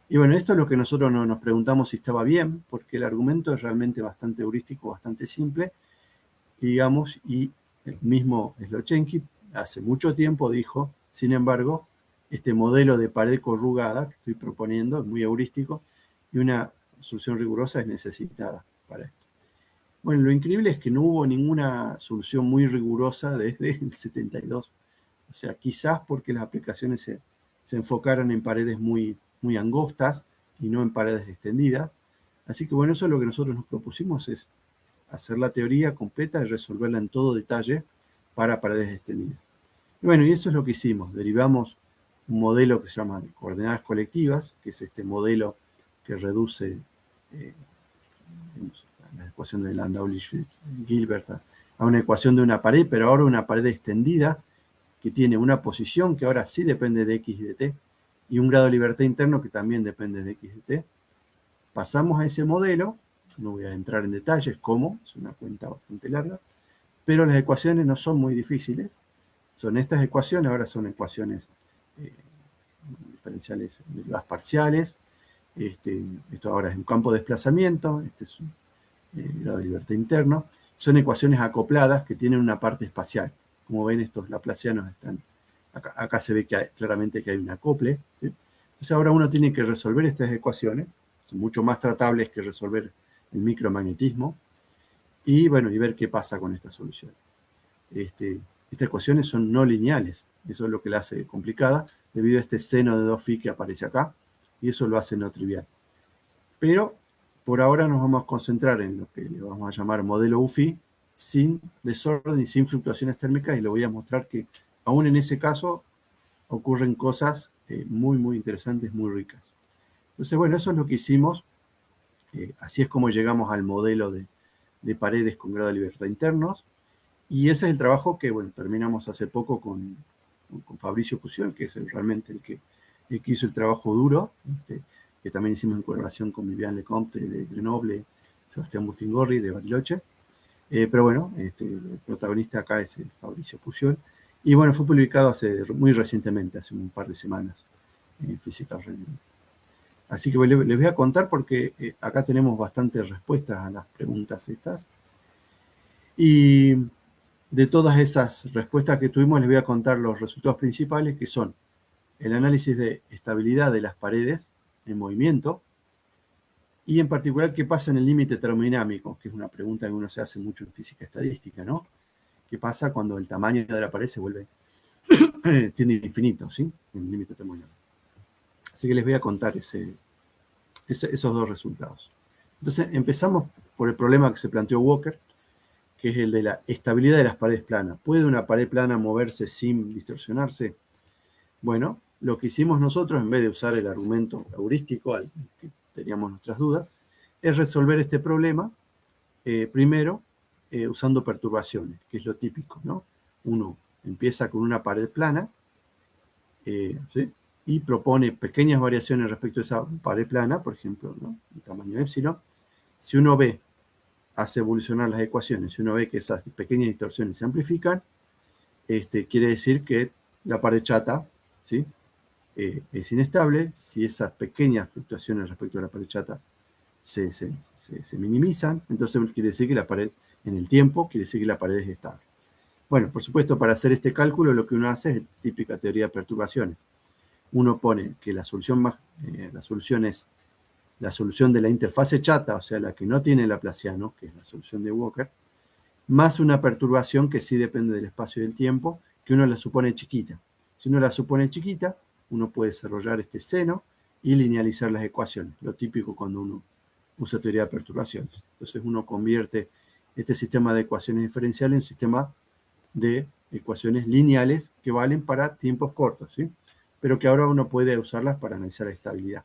Y bueno, esto es lo que nosotros nos preguntamos si estaba bien, porque el argumento es realmente bastante heurístico, bastante simple, digamos, y el mismo Slowensky hace mucho tiempo dijo, sin embargo, este modelo de pared corrugada que estoy proponiendo es muy heurístico y una solución rigurosa es necesitada para esto. Bueno, lo increíble es que no hubo ninguna solución muy rigurosa desde el 72. O sea, quizás porque las aplicaciones se enfocaron en paredes muy angostas y no en paredes extendidas. Así que bueno, eso es lo que nosotros nos propusimos, es hacer la teoría completa y resolverla en todo detalle para paredes extendidas. Y bueno, y eso es lo que hicimos. Derivamos un modelo que se llama coordenadas colectivas, que es este modelo que reduce la ecuación de Landau-Gilbert a una ecuación de una pared, pero ahora una pared extendida que tiene una posición que ahora sí depende de x y de t, y un grado de libertad interno que también depende de x y de t. Pasamos a ese modelo, no voy a entrar en detalles cómo, es una cuenta bastante larga, pero las ecuaciones no son muy difíciles, son estas ecuaciones, ahora son ecuaciones diferenciales derivadas parciales, esto ahora es un campo de desplazamiento, este es un grado de libertad interno, son ecuaciones acopladas que tienen una parte espacial. Como ven, estos laplacianos están, acá se ve claramente que hay un acople, ¿sí? Entonces ahora uno tiene que resolver estas ecuaciones, son mucho más tratables que resolver el micromagnetismo, y bueno, y ver qué pasa con esta solución. Estas ecuaciones son no lineales, eso es lo que la hace complicada, debido a este seno de 2 phi que aparece acá, y eso lo hace no trivial. Pero por ahora nos vamos a concentrar en lo que le vamos a llamar modelo UFI, sin desorden y sin fluctuaciones térmicas, y le voy a mostrar que aún en ese caso ocurren cosas muy interesantes, muy ricas. Entonces, bueno, eso es lo que hicimos. Así es como llegamos al modelo de paredes con grado de libertad internos. Y ese es el trabajo que, bueno, terminamos hace poco con Fabricio Pusiol, que es realmente el que hizo el trabajo duro, que también hicimos en colaboración con Viviane Lecomte de Grenoble, Sebastián Bustingorri de Bariloche. Pero bueno, el protagonista acá es Fabricio Pusiol. Y bueno, fue publicado muy recientemente, hace un par de semanas, en Física Real. Así que les voy a contar porque acá tenemos bastantes respuestas a las preguntas estas. Y de todas esas respuestas que tuvimos, les voy a contar los resultados principales, que son el análisis de estabilidad de las paredes en movimiento, y en particular qué pasa en el límite termodinámico, que es una pregunta que uno se hace mucho en física estadística, ¿no? ¿Qué pasa cuando el tamaño de la pared se vuelve tiende a infinito, ¿sí? En el límite termodinámico. Así que les voy a contar esos dos resultados. Entonces, empezamos por el problema que se planteó Walker, que es el de la estabilidad de las paredes planas. ¿Puede una pared plana moverse sin distorsionarse? Bueno, lo que hicimos nosotros, en vez de usar el argumento heurístico, al que teníamos nuestras dudas, es resolver este problema, primero, usando perturbaciones, que es lo típico, ¿no? Uno empieza con una pared plana, ¿sí? Y propone pequeñas variaciones respecto a esa pared plana, por ejemplo, ¿no? El tamaño épsilon. Si uno hace evolucionar las ecuaciones, si uno ve que esas pequeñas distorsiones se amplifican, quiere decir que la pared chata, ¿sí? Es inestable. Si esas pequeñas fluctuaciones respecto a la pared chata se minimizan, entonces quiere decir que la pared, en el tiempo, quiere decir que la pared es estable. Bueno, por supuesto, para hacer este cálculo, lo que uno hace es típica teoría de perturbaciones. Uno pone que la solución es la solución de la interfase chata, o sea, la que no tiene Laplaciano, que es la solución de Walker, más una perturbación que sí depende del espacio y del tiempo, que uno la supone chiquita. Si uno la supone chiquita, uno puede desarrollar este seno y linealizar las ecuaciones, lo típico cuando uno usa teoría de perturbaciones. Entonces uno convierte este sistema de ecuaciones diferenciales en un sistema de ecuaciones lineales que valen para tiempos cortos, ¿sí? Pero que ahora uno puede usarlas para analizar la estabilidad.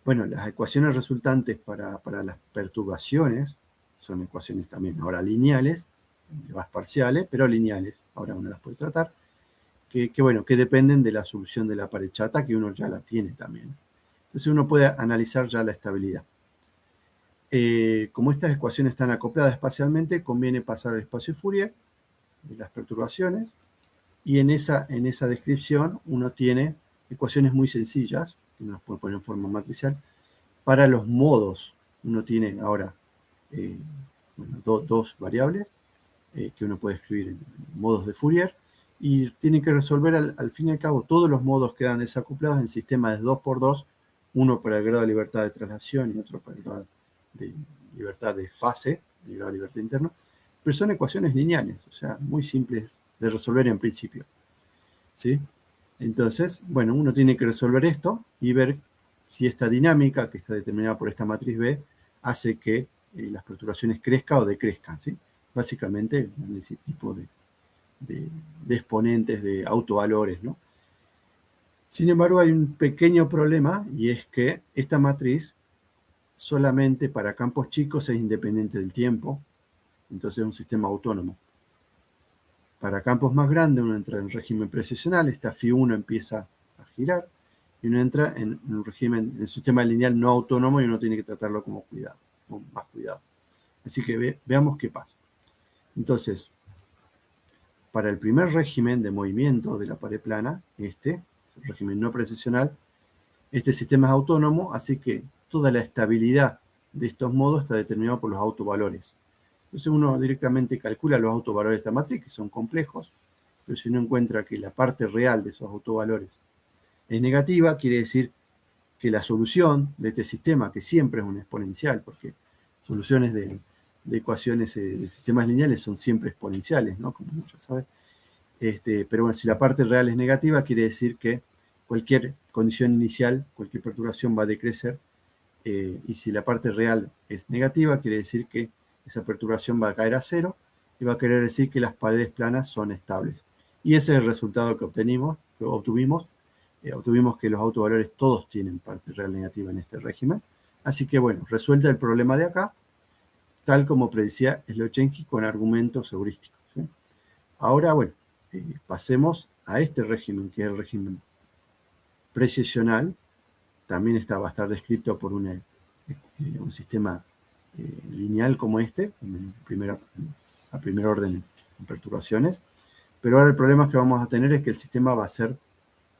Bueno, las ecuaciones resultantes para las perturbaciones son ecuaciones también ahora lineales, más parciales, pero lineales. Ahora uno las puede tratar. Bueno, que dependen de la solución de la pared chata, que uno ya la tiene también. Entonces uno puede analizar ya la estabilidad. Como estas ecuaciones están acopladas espacialmente, conviene pasar al espacio Fourier de las perturbaciones, y en esa descripción uno tiene ecuaciones muy sencillas, que uno las puede poner en forma matricial, para los modos. Uno tiene ahora dos variables que uno puede escribir en modos de Fourier, y tiene que resolver al fin y al cabo todos los modos quedan desacoplados en sistemas de 2×2, uno para el grado de libertad de traslación y otro para el grado de libertad de fase, el grado de libertad interno, pero son ecuaciones lineales, o sea, muy simples de resolver en principio, ¿sí? Entonces, bueno, uno tiene que resolver esto y ver si esta dinámica, que está determinada por esta matriz B, hace que las perturbaciones crezcan o decrezcan, ¿sí? Básicamente, en ese tipo de exponentes, de autovalores, ¿no? Sin embargo, hay un pequeño problema, y es que esta matriz solamente para campos chicos es independiente del tiempo, entonces es un sistema autónomo. Para campos más grandes uno entra en régimen precisional, esta φ1 empieza a girar, y uno entra en un régimen, en un sistema lineal no autónomo, y uno tiene que tratarlo con más cuidado. Así que veamos qué pasa. Entonces, para el primer régimen de movimiento de la pared plana, el régimen no precisional, este sistema es autónomo, así que toda la estabilidad de estos modos está determinada por los autovalores. Entonces uno directamente calcula los autovalores de esta matriz, que son complejos, pero si uno encuentra que la parte real de esos autovalores es negativa, quiere decir que la solución de este sistema, que siempre es una exponencial, porque soluciones de ecuaciones de sistemas lineales son siempre exponenciales, ¿no? Como ya saben. Pero bueno, si la parte real es negativa, quiere decir que cualquier condición inicial, cualquier perturbación va a decrecer, y si la parte real es negativa, quiere decir que esa perturbación va a caer a cero, y va a querer decir que las paredes planas son estables. Y ese es el resultado que obtuvimos. Obtuvimos que los autovalores todos tienen parte real negativa en este régimen. Así que bueno, resuelta el problema de acá, tal como predecía Slowachenky con argumentos heurísticos, ¿sí? Ahora, bueno, pasemos a este régimen, que es el régimen precisional. También va a estar descrito por un sistema lineal como este, a primer orden en perturbaciones. Pero ahora el problema que vamos a tener es que el sistema va a ser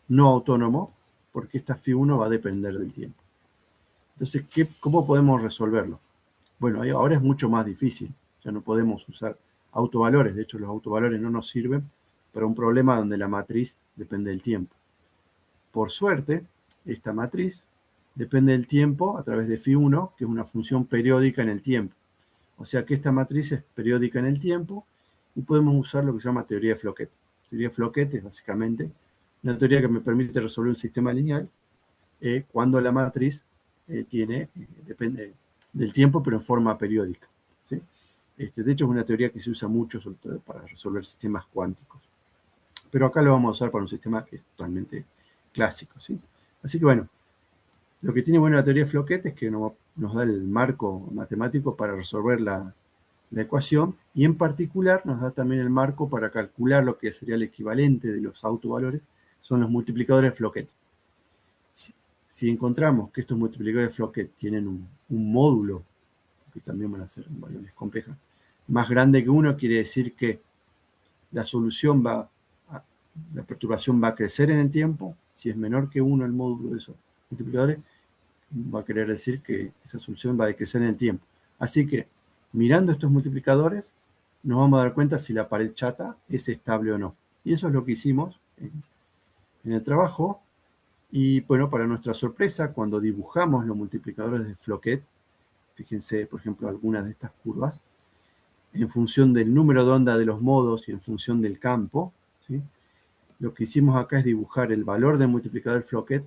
no autónomo, porque esta φ1 va a depender del tiempo. Entonces, ¿cómo podemos resolverlo? Bueno, ahora es mucho más difícil. Ya no podemos usar autovalores. De hecho, los autovalores no nos sirven para un problema donde la matriz depende del tiempo. Por suerte, esta matriz depende del tiempo a través de φ1, que es una función periódica en el tiempo. O sea que esta matriz es periódica en el tiempo, y podemos usar lo que se llama teoría de Floquet. Teoría de Floquet es básicamente una teoría que me permite resolver un sistema lineal cuando la matriz depende del tiempo, pero en forma periódica, ¿sí? De hecho, es una teoría que se usa mucho, sobre todo para resolver sistemas cuánticos. Pero acá lo vamos a usar para un sistema que es totalmente clásico, ¿sí? Así que bueno, lo que tiene bueno la teoría de Floquet es que nos da el marco matemático para resolver la ecuación, y en particular nos da también el marco para calcular lo que sería el equivalente de los autovalores, son los multiplicadores de Floquet. Si encontramos que estos multiplicadores de Floquet tienen un módulo, que también van a ser variables complejas, más grande que 1, quiere decir que la perturbación va a crecer en el tiempo. Si es menor que 1 el módulo de esos multiplicadores, va a querer decir que esa solución va a decrecer en el tiempo. Así que, mirando estos multiplicadores, nos vamos a dar cuenta si la pared chata es estable o no. Y eso es lo que hicimos en el trabajo. Y bueno, para nuestra sorpresa, cuando dibujamos los multiplicadores de Floquet, fíjense, por ejemplo, algunas de estas curvas, en función del número de onda de los modos y en función del campo, ¿sí? Lo que hicimos acá es dibujar el valor del multiplicador Floquet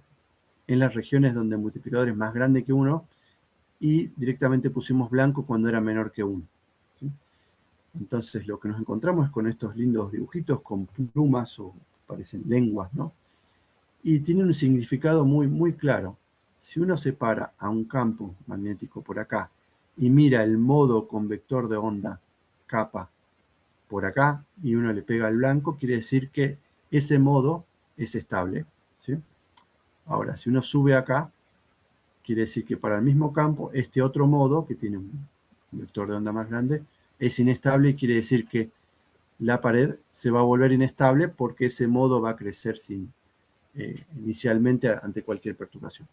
en las regiones donde el multiplicador es más grande que 1, y directamente pusimos blanco cuando era menor que 1. ¿Sí? Entonces lo que nos encontramos es con estos lindos dibujitos con plumas o parecen lenguas, ¿no? Y tiene un significado muy, muy claro. Si uno separa a un campo magnético por acá y mira el modo con vector de onda kappa por acá y uno le pega al blanco, quiere decir que ese modo es estable. ¿Sí? Ahora, si uno sube acá, quiere decir que para el mismo campo, este otro modo, que tiene un vector de onda más grande, es inestable y quiere decir que la pared se va a volver inestable porque ese modo va a crecer inicialmente ante cualquier perturbación.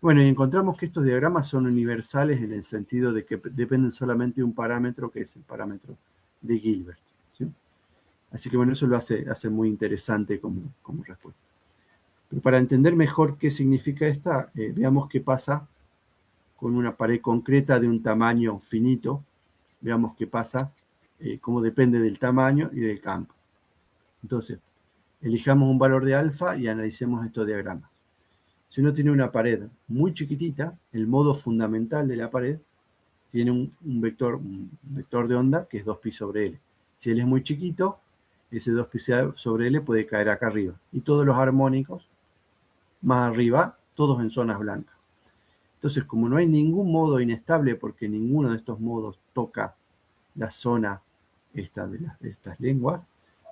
Bueno, y encontramos que estos diagramas son universales en el sentido de que dependen solamente de un parámetro, que es el parámetro de Gilbert. ¿Sí? Así que bueno, eso lo hace muy interesante como respuesta. Pero para entender mejor qué significa esta, veamos qué pasa con una pared concreta de un tamaño finito. Veamos qué pasa, cómo depende del tamaño y del campo. Entonces, elijamos un valor de alfa y analicemos estos diagramas. Si uno tiene una pared muy chiquitita, el modo fundamental de la pared tiene un vector de onda que es 2pi sobre L. Si L es muy chiquito, ese 2pi sobre L puede caer acá arriba. Y todos los armónicos, más arriba, todos en zonas blancas. Entonces, como no hay ningún modo inestable, porque ninguno de estos modos toca la zona de estas lenguas,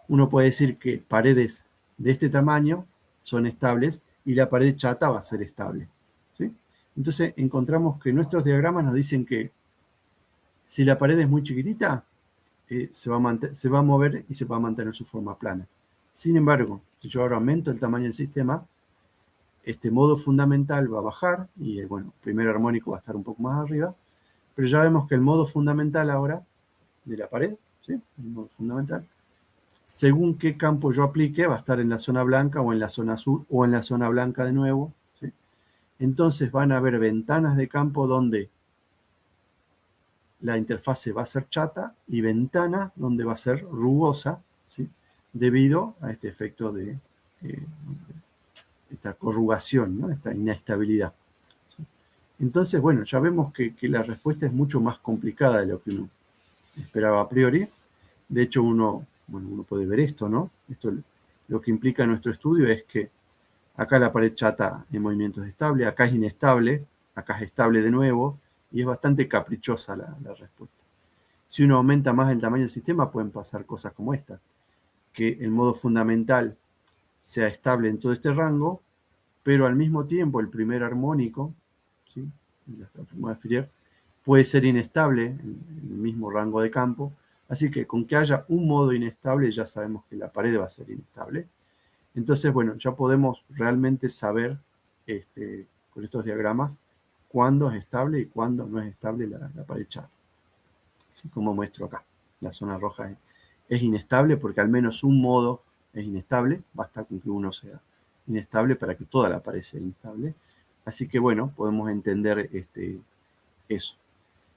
uno puede decir que paredes de este tamaño son estables y la pared chata va a ser estable. ¿Sí? Entonces encontramos que nuestros diagramas nos dicen que si la pared es muy chiquitita, se va a mover y se va a mantener su forma plana. Sin embargo, si yo ahora aumento el tamaño del sistema, este modo fundamental va a bajar y bueno, el primer armónico va a estar un poco más arriba, pero ya vemos que el modo fundamental ahora de la pared, ¿sí? El modo fundamental, según qué campo yo aplique, va a estar en la zona blanca o en la zona azul o en la zona blanca de nuevo. ¿Sí? Entonces van a haber ventanas de campo donde la interfase va a ser chata y ventanas donde va a ser rugosa, ¿sí? Debido a este efecto de esta corrugación, ¿no? Esta inestabilidad. ¿Sí? Entonces, bueno, ya vemos que la respuesta es mucho más complicada de lo que uno esperaba a priori. De hecho, uno puede ver esto, ¿no? Esto lo que implica nuestro estudio es que acá la pared chata en movimiento es estable, acá es inestable, acá es estable de nuevo, y es bastante caprichosa la respuesta. Si uno aumenta más el tamaño del sistema, pueden pasar cosas como esta, que el modo fundamental sea estable en todo este rango, pero al mismo tiempo el primer armónico, ¿sí? La forma de Fourier, puede ser inestable en el mismo rango de campo. Así que con que haya un modo inestable ya sabemos que la pared va a ser inestable. Entonces, bueno, ya podemos realmente saber con estos diagramas cuándo es estable y cuándo no es estable la pared chata. Así como muestro acá. La zona roja es inestable porque al menos un modo es inestable. Basta con que uno sea inestable para que toda la pared sea inestable. Así que, bueno, podemos entender eso.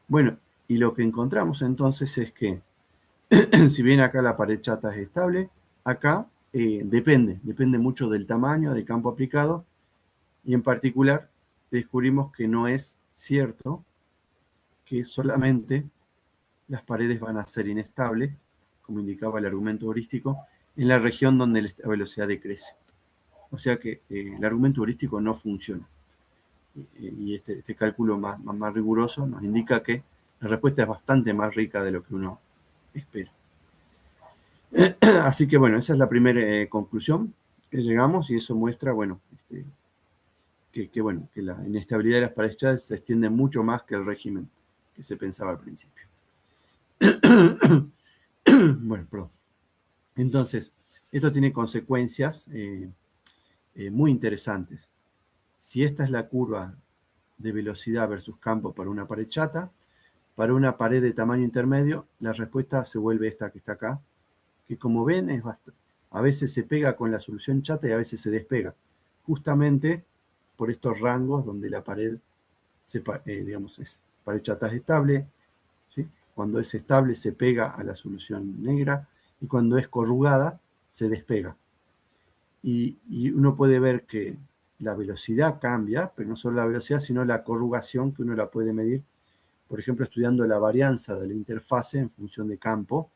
Bueno, y lo que encontramos entonces es que si bien acá la pared chata es estable, acá depende mucho del tamaño del campo aplicado y en particular descubrimos que no es cierto que solamente las paredes van a ser inestables, como indicaba el argumento heurístico, en la región donde la velocidad decrece. O sea que el argumento heurístico no funciona. Y este cálculo más riguroso nos indica que la respuesta es bastante más rica de lo que uno espera. Así que bueno, esa es la primera conclusión que llegamos y eso muestra, bueno, que la inestabilidad de las paredes chatas se extiende mucho más que el régimen que se pensaba al principio. Bueno, perdón. Entonces, esto tiene consecuencias muy interesantes. Si esta es la curva de velocidad versus campo para una pared chata, para una pared de tamaño intermedio, la respuesta se vuelve esta que está acá, que como ven a veces se pega con la solución chata y a veces se despega, justamente por estos rangos donde la pared, digamos, pared chata es estable, ¿sí? Cuando es estable se pega a la solución negra y cuando es corrugada se despega. Y uno puede ver que la velocidad cambia, pero no solo la velocidad, sino la corrugación que uno la puede medir. Por ejemplo, estudiando la varianza de la interfase en función de campo,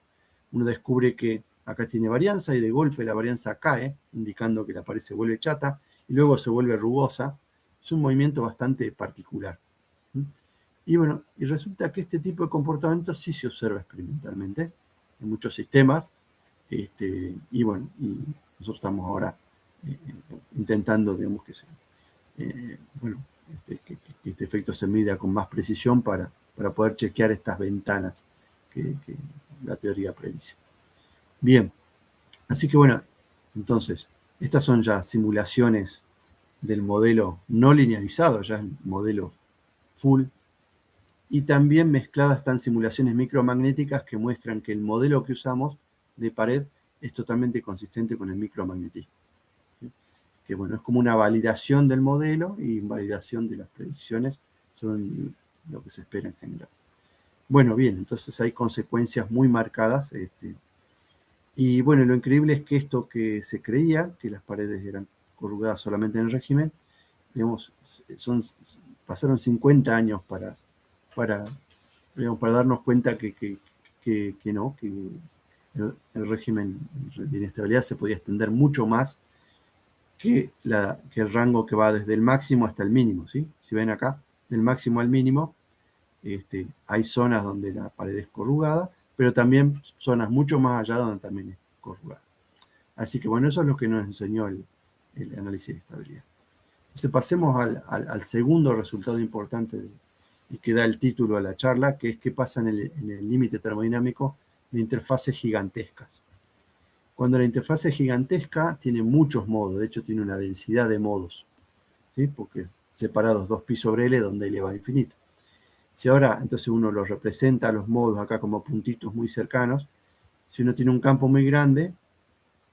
uno descubre que acá tiene varianza y de golpe la varianza cae, indicando que la pared se vuelve chata y luego se vuelve rugosa. Es un movimiento bastante particular. Y bueno, y resulta que este tipo de comportamiento sí se observa experimentalmente en muchos sistemas. Y bueno, y nosotros estamos ahora intentando, digamos, bueno, que este efecto se mida con más precisión para poder chequear estas ventanas que la teoría predice. Bien, así que bueno, entonces, estas son ya simulaciones del modelo no linealizado, ya es el modelo full, y también mezcladas están simulaciones micromagnéticas que muestran que el modelo que usamos de pared es totalmente consistente con el micromagnetismo. ¿Sí? Que bueno, es como una validación del modelo y validación de las predicciones sobre lo que se espera en general. Bueno, bien, entonces hay consecuencias muy marcadas. Y bueno, lo increíble es que esto que se creía, que las paredes eran corrugadas solamente en el régimen, digamos, pasaron 50 años para, digamos, para darnos cuenta que no, que el régimen de inestabilidad se podía extender mucho más que el rango que va desde el máximo hasta el mínimo, ¿sí? Si ven acá, del máximo al mínimo, hay zonas donde la pared es corrugada, pero también zonas mucho más allá donde también es corrugada. Así que bueno, eso es lo que nos enseñó el análisis de estabilidad. Entonces pasemos al segundo resultado importante y que da el título a la charla, que es qué pasa en el límite termodinámico de interfaces gigantescas. Cuando la interfase es gigantesca, tiene muchos modos, de hecho tiene una densidad de modos, ¿sí? Porque separados 2π sobre L, donde L va a infinito. Si ahora entonces uno los representa los modos acá como puntitos muy cercanos, si uno tiene un campo muy grande,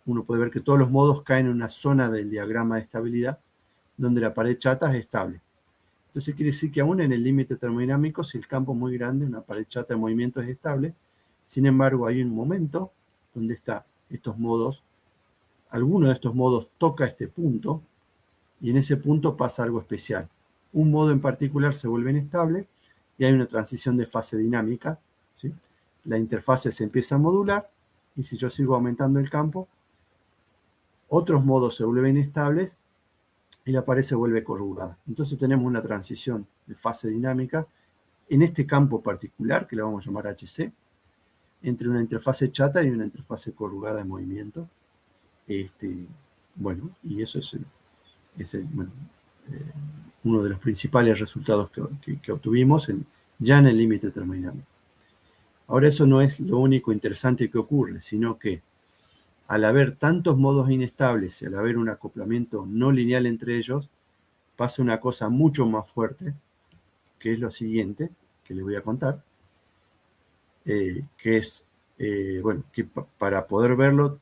uno puede ver que todos los modos caen en una zona del diagrama de estabilidad donde la pared chata es estable. Entonces quiere decir que aún en el límite termodinámico, si el campo es muy grande, una pared chata de movimiento es estable. Sin embargo, hay un momento donde estos modos, alguno de estos modos toca este punto y en ese punto pasa algo especial. Un modo en particular se vuelve inestable y hay una transición de fase dinámica, ¿sí? La interfase se empieza a modular y si yo sigo aumentando el campo, otros modos se vuelven inestables y la pared se vuelve corrugada. Entonces tenemos una transición de fase dinámica en este campo particular, que le vamos a llamar HC, entre una interfase chata y una interfase corrugada de movimiento. Bueno, y eso es bueno, uno de los principales resultados que obtuvimos ya en el límite termodinámico. Ahora eso no es lo único interesante que ocurre, sino que al haber tantos modos inestables y al haber un acoplamiento no lineal entre ellos, pasa una cosa mucho más fuerte, que es lo siguiente, que les voy a contar, que es, bueno, que para poder verlo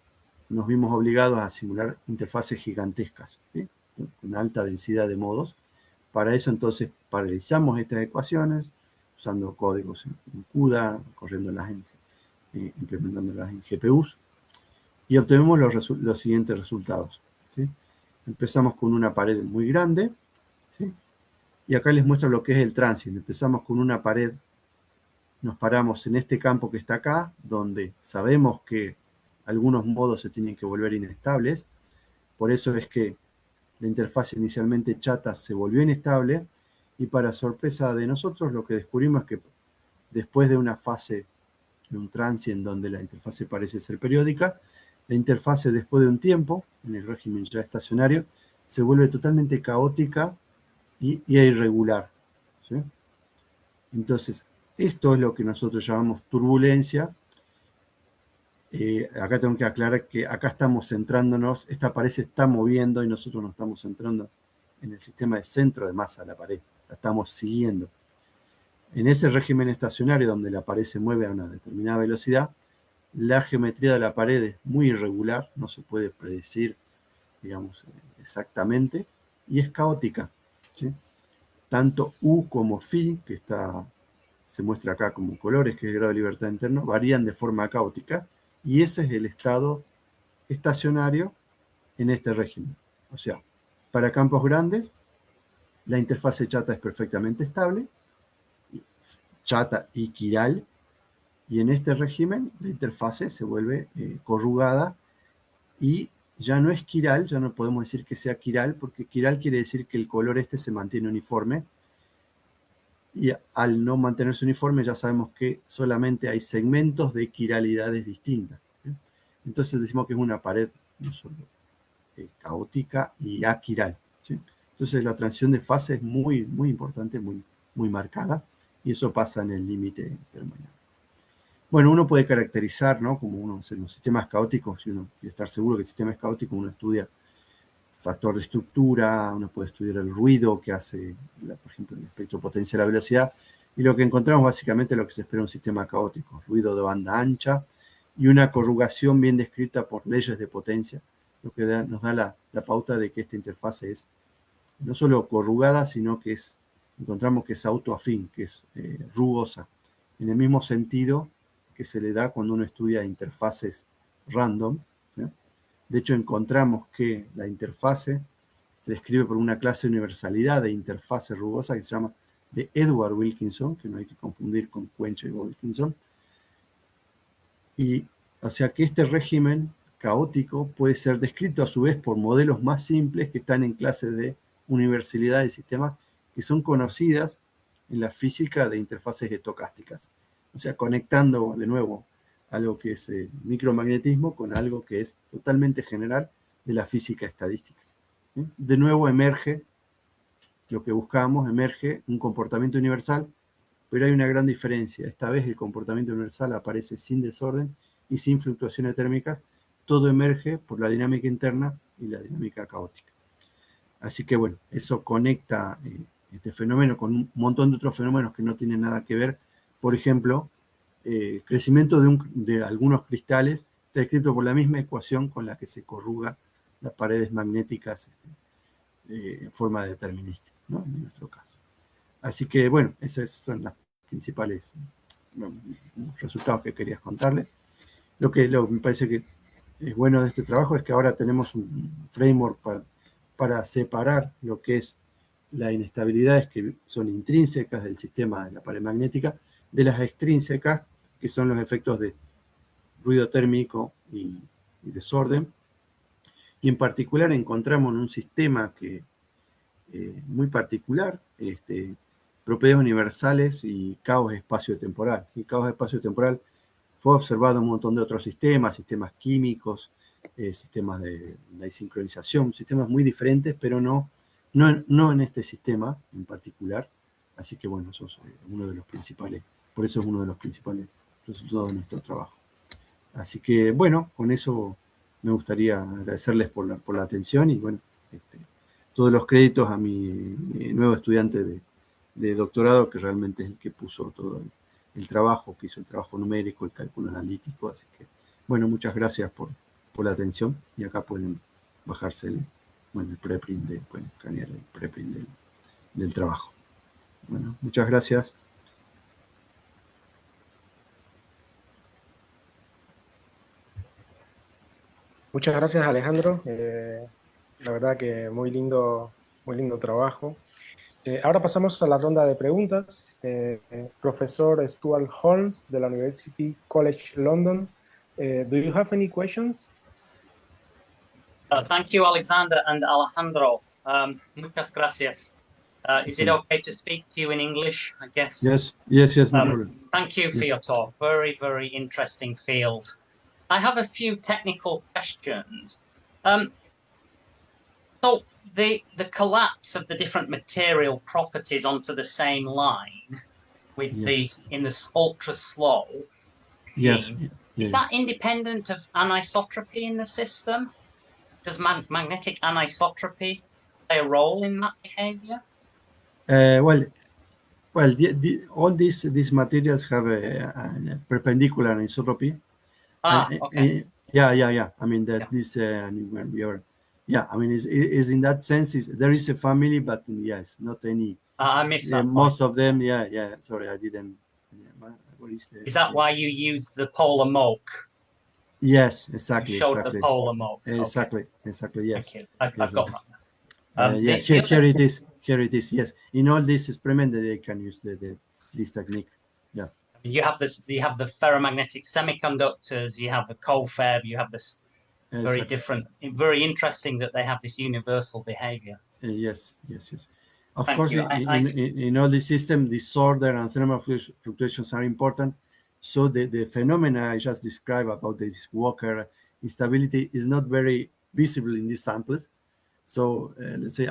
nos vimos obligados a simular interfaces gigantescas, ¿sí? Con alta densidad de modos. Para eso entonces paralelizamos estas ecuaciones usando códigos en CUDA, implementándolas en GPUs y obtenemos los siguientes resultados, ¿sí? Empezamos con una pared muy grande, ¿sí? Y acá les muestro lo que es el tránsito. Empezamos con una pared, nos paramos en este campo que está acá, donde sabemos que algunos modos se tienen que volver inestables. Por eso es que la interfaz inicialmente chata se volvió inestable y para sorpresa de nosotros lo que descubrimos es que después de una fase, de un trance en donde la interfase parece ser periódica, la interfase después de un tiempo, en el régimen ya estacionario, se vuelve totalmente caótica y irregular, ¿sí? Entonces, esto es lo que nosotros llamamos turbulencia. Acá tengo que aclarar que acá estamos centrándonos, esta pared se está moviendo y nosotros nos estamos centrando en el sistema de centro de masa de la pared, la estamos siguiendo. En ese régimen estacionario donde la pared se mueve a una determinada velocidad, la geometría de la pared es muy irregular, no se puede predecir, digamos, exactamente, y es caótica, ¿sí? Tanto U como Φ, que se muestra acá como colores, que es el grado de libertad interno, varían de forma caótica, y ese es el estado estacionario en este régimen. O sea, Para campos grandes, la interfase chata es perfectamente estable, chata y quiral, y en este régimen la interfase se vuelve corrugada y ya no es quiral, ya no podemos decir que sea quiral, porque quiral quiere decir que el color este se mantiene uniforme, y al no mantenerse uniforme ya sabemos que solamente hay segmentos de quiralidades distintas. Entonces decimos que es una pared no solo caótica y aquiral, ¿sí? Entonces la transición de fase es muy, muy importante, muy, muy marcada, y eso pasa en el límite terminal. Bueno, uno puede caracterizar, ¿no? Como uno en los sistemas caóticos, si uno quiere estar seguro que el sistema es caótico, uno estudia factor de estructura, uno puede estudiar el ruido que hace, por ejemplo, el espectro potencia de la velocidad, y lo que encontramos básicamente es lo que se espera en un sistema caótico: ruido de banda ancha y una corrugación bien descrita por leyes de potencia, lo que nos da la pauta de que esta interfase es no solo corrugada, sino que encontramos que es autoafín, que es rugosa, en el mismo sentido que se le da cuando uno estudia interfaces random, ¿sí? De hecho, encontramos que la interfase se describe por una clase de universalidad de interfase rugosa que se llama de Edward Wilkinson, que no hay que confundir con Quench y Wilkinson. Y o sea que este régimen caótico puede ser descrito a su vez por modelos más simples que están en clases de universalidad de sistemas que son conocidas en la física de interfaces estocásticas. O sea, conectando de nuevo algo que es micromagnetismo con algo que es totalmente general de la física estadística. De nuevo emerge lo que buscamos, emerge un comportamiento universal, pero hay una gran diferencia. Esta vez el comportamiento universal aparece sin desorden y sin fluctuaciones térmicas. Todo emerge por la dinámica interna y la dinámica caótica. Así que bueno, eso conecta este fenómeno con un montón de otros fenómenos que no tienen nada que ver. Por ejemplo, crecimiento de algunos cristales está descrito por la misma ecuación con la que se corruga las paredes magnéticas en forma determinística, ¿no? En nuestro caso. Así que bueno, esos son los principales resultados que quería contarles. Lo que me parece que es bueno de este trabajo es que ahora tenemos un framework para separar lo que es las inestabilidades que son intrínsecas del sistema de la pared magnética de las extrínsecas, que son los efectos de ruido térmico y desorden. Y en particular encontramos en un sistema que muy particular, propiedades universales y caos espacio-temporal. ¿Sí? Caos espacio-temporal fue observado en un montón de otros sistemas químicos, sistemas de sincronización, sistemas muy diferentes, pero no en este sistema en particular. Así que bueno, eso es uno de los principales, por eso es uno de los principales resultados de nuestro trabajo. Así que bueno, con eso me gustaría agradecerles por la atención y bueno, todos los créditos a mi nuevo estudiante de doctorado, que realmente es el que puso todo el trabajo, que hizo el trabajo numérico, el cálculo analítico. Así que, bueno, muchas gracias por la atención. Y acá pueden bajarse el preprint, pueden escanear el preprint del trabajo. Bueno, muchas gracias. Muchas gracias, Alejandro. La verdad que muy lindo trabajo. Ahora pasamos a la ronda de preguntas. Profesor Stuart Holmes de la University College London. Do you have any questions? Thank you, Alexander and Alejandro. Muchas gracias. Is it okay to speak to you in English, I guess? Yes, no problem. Thank you for your talk. Very, very interesting field. I have a few technical questions. So the collapse of the different material properties onto the same line with in the ultra slow gene, is that independent of anisotropy in the system? Does magnetic anisotropy play a role in that behavior? All these materials have a perpendicular anisotropy. Okay. Yeah. I mean, that this when we are, I mean, is in that sense there is a family, but yes, not any. I missed that. Most of them, yeah. Sorry, I didn't. What is that why you use the polar Moog? Yes, exactly. You showed the polar Moog. Exactly. Yes. Thank you. I've got that. Yeah, here it is. Here it is. Yes, in all this experiment, they can use this technique. Yeah. You have this. You have the ferromagnetic semiconductors. You have the CoFab. You have this very different. Very interesting that they have this universal behavior. Yes. Of Thank course, you. in all the system, disorder and thermal fluctuations are important. So the phenomena I just described about this Walker instability is not very visible in these samples. So let's say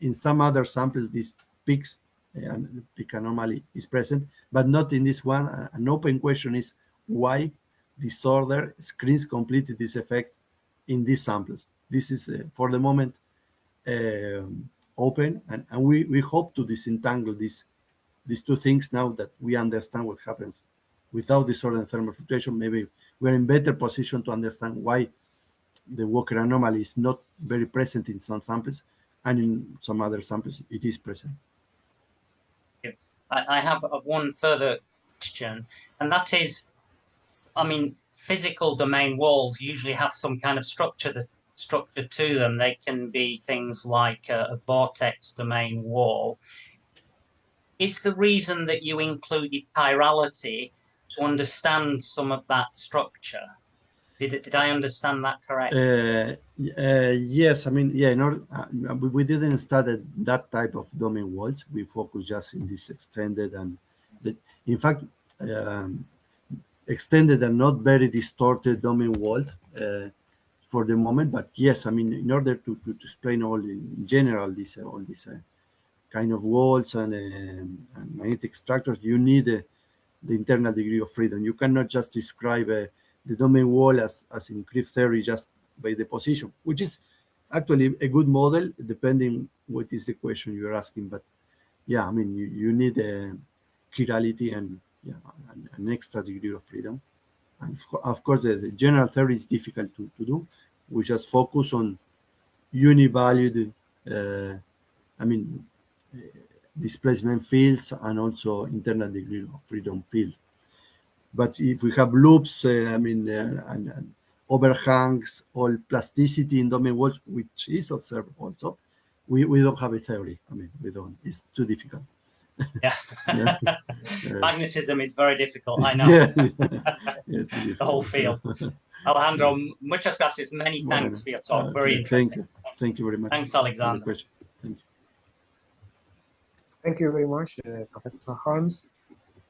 in some other samples, these peaks and peak anomaly is present, but not in this one. An open question is why disorder screens completely this effect in these samples. This is for the moment open, and we hope to disentangle these two things now that we understand what happens without disorder and thermal fluctuation. Maybe we're in better position to understand why the Walker anomaly is not very present in some samples, and in some other samples it is present. I have one further question, and that is, I mean, physical domain walls usually have some kind of structure to them. They can be things like a vortex domain wall. Is the reason that you included chirality to understand some of that structure? Did I understand that correctly? Yes, I mean, yeah, we didn't study that type of domain walls. We focus just in this extended and, in fact, extended and not very distorted domain walls for the moment. But yes, I mean, in order to explain all in general all these kind of walls and magnetic structures, you need the internal degree of freedom. You cannot just describe the domain wall as in Kripke theory just by the position, which is actually a good model depending what is the question you're asking. But yeah, I mean, you need chirality and an extra degree of freedom. And of course, the general theory is difficult to do. We just focus on univalued, displacement fields and also internal degree of freedom field. But if we have loops, and overhangs or plasticity in domain walls, which is observed also, we don't have a theory. I mean, we don't. It's too difficult. Yeah. Magnetism is very difficult, I know. The whole field. Alejandro, muchas gracias. Many thanks for your talk. Very interesting. Thank you very much. Thanks, Alexander. Thank you. Thank you very much, Professor Holmes.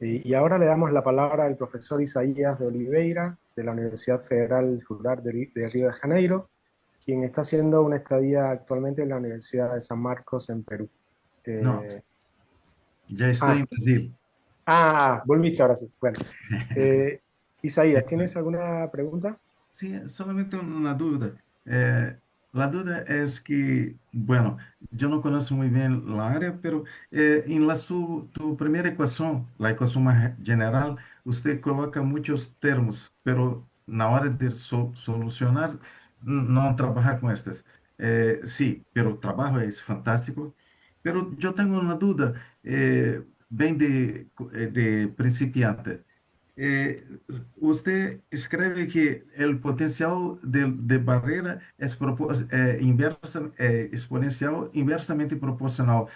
Y ahora le damos la palabra al profesor Isaías de Oliveira, de la Universidad Federal Rural de Río de Janeiro, quien está haciendo una estadía actualmente en la Universidad de San Marcos en Perú. No, ya estoy en Brasil. Volviste ahora sí. Bueno, Isaías, ¿tienes alguna pregunta? Sí, solamente una duda. La duda es que, bueno, yo no conozco muy bien la área, pero en tu primera ecuación, la ecuación más general, usted coloca muchos termos, pero na hora de solucionar, no trabaja con estas. Sí, pero el trabajo es fantástico. Pero yo tengo una duda, bem de principiante. Usted escreve que el potencial de barrera es exponencial inversamente proporcional,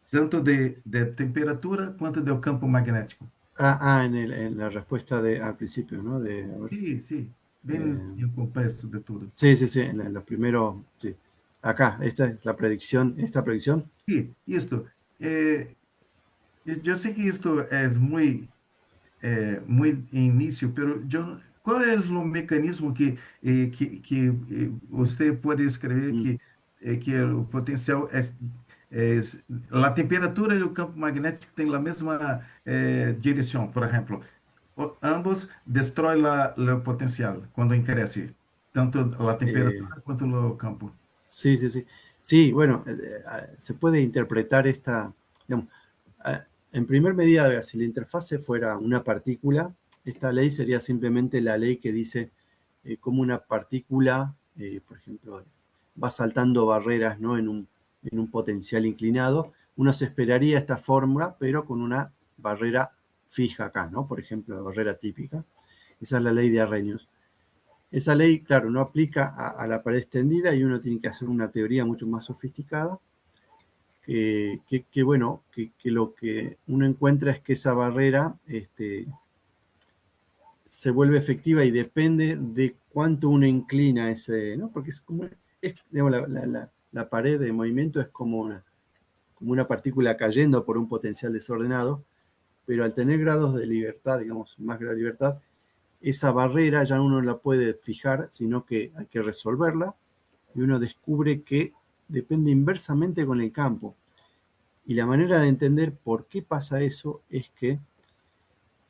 tanto de temperatura cuanto del campo magnético. En la respuesta al principio, ¿no? Sí, bien compuesto de todo. Sí, en lo primero, sí. Acá, esta es la predicción, esta predicción. Sí, esto. Yo sé que esto es muy inicio, pero ¿cuál es el mecanismo que usted puede escribir que el potencial es la temperatura y el campo magnético tienen la misma dirección, por ejemplo? Ambos destruyen el potencial cuando crece, tanto la temperatura cuanto el campo. Sí. Sí, bueno, se puede interpretar digamos, en primer medida, si la interfase fuera una partícula, esta ley sería simplemente la ley que dice cómo una partícula, por ejemplo, va saltando barreras, ¿no? en un potencial inclinado. Uno se esperaría esta fórmula, pero con una barrera fija acá, ¿no? Por ejemplo, la barrera típica. Esa es la ley de Arrhenius. Esa ley, claro, no aplica a la pared extendida y uno tiene que hacer una teoría mucho más sofisticada, bueno, que lo que uno encuentra es que esa barrera se vuelve efectiva y depende de cuánto uno inclina ese, ¿no? Porque es como, digamos, la pared de movimiento es como una partícula cayendo por un potencial desordenado, pero al tener grados de libertad, digamos, más grado de libertad, esa barrera ya uno no la puede fijar, sino que hay que resolverla, y uno descubre que depende inversamente con el campo. Y la manera de entender por qué pasa eso es que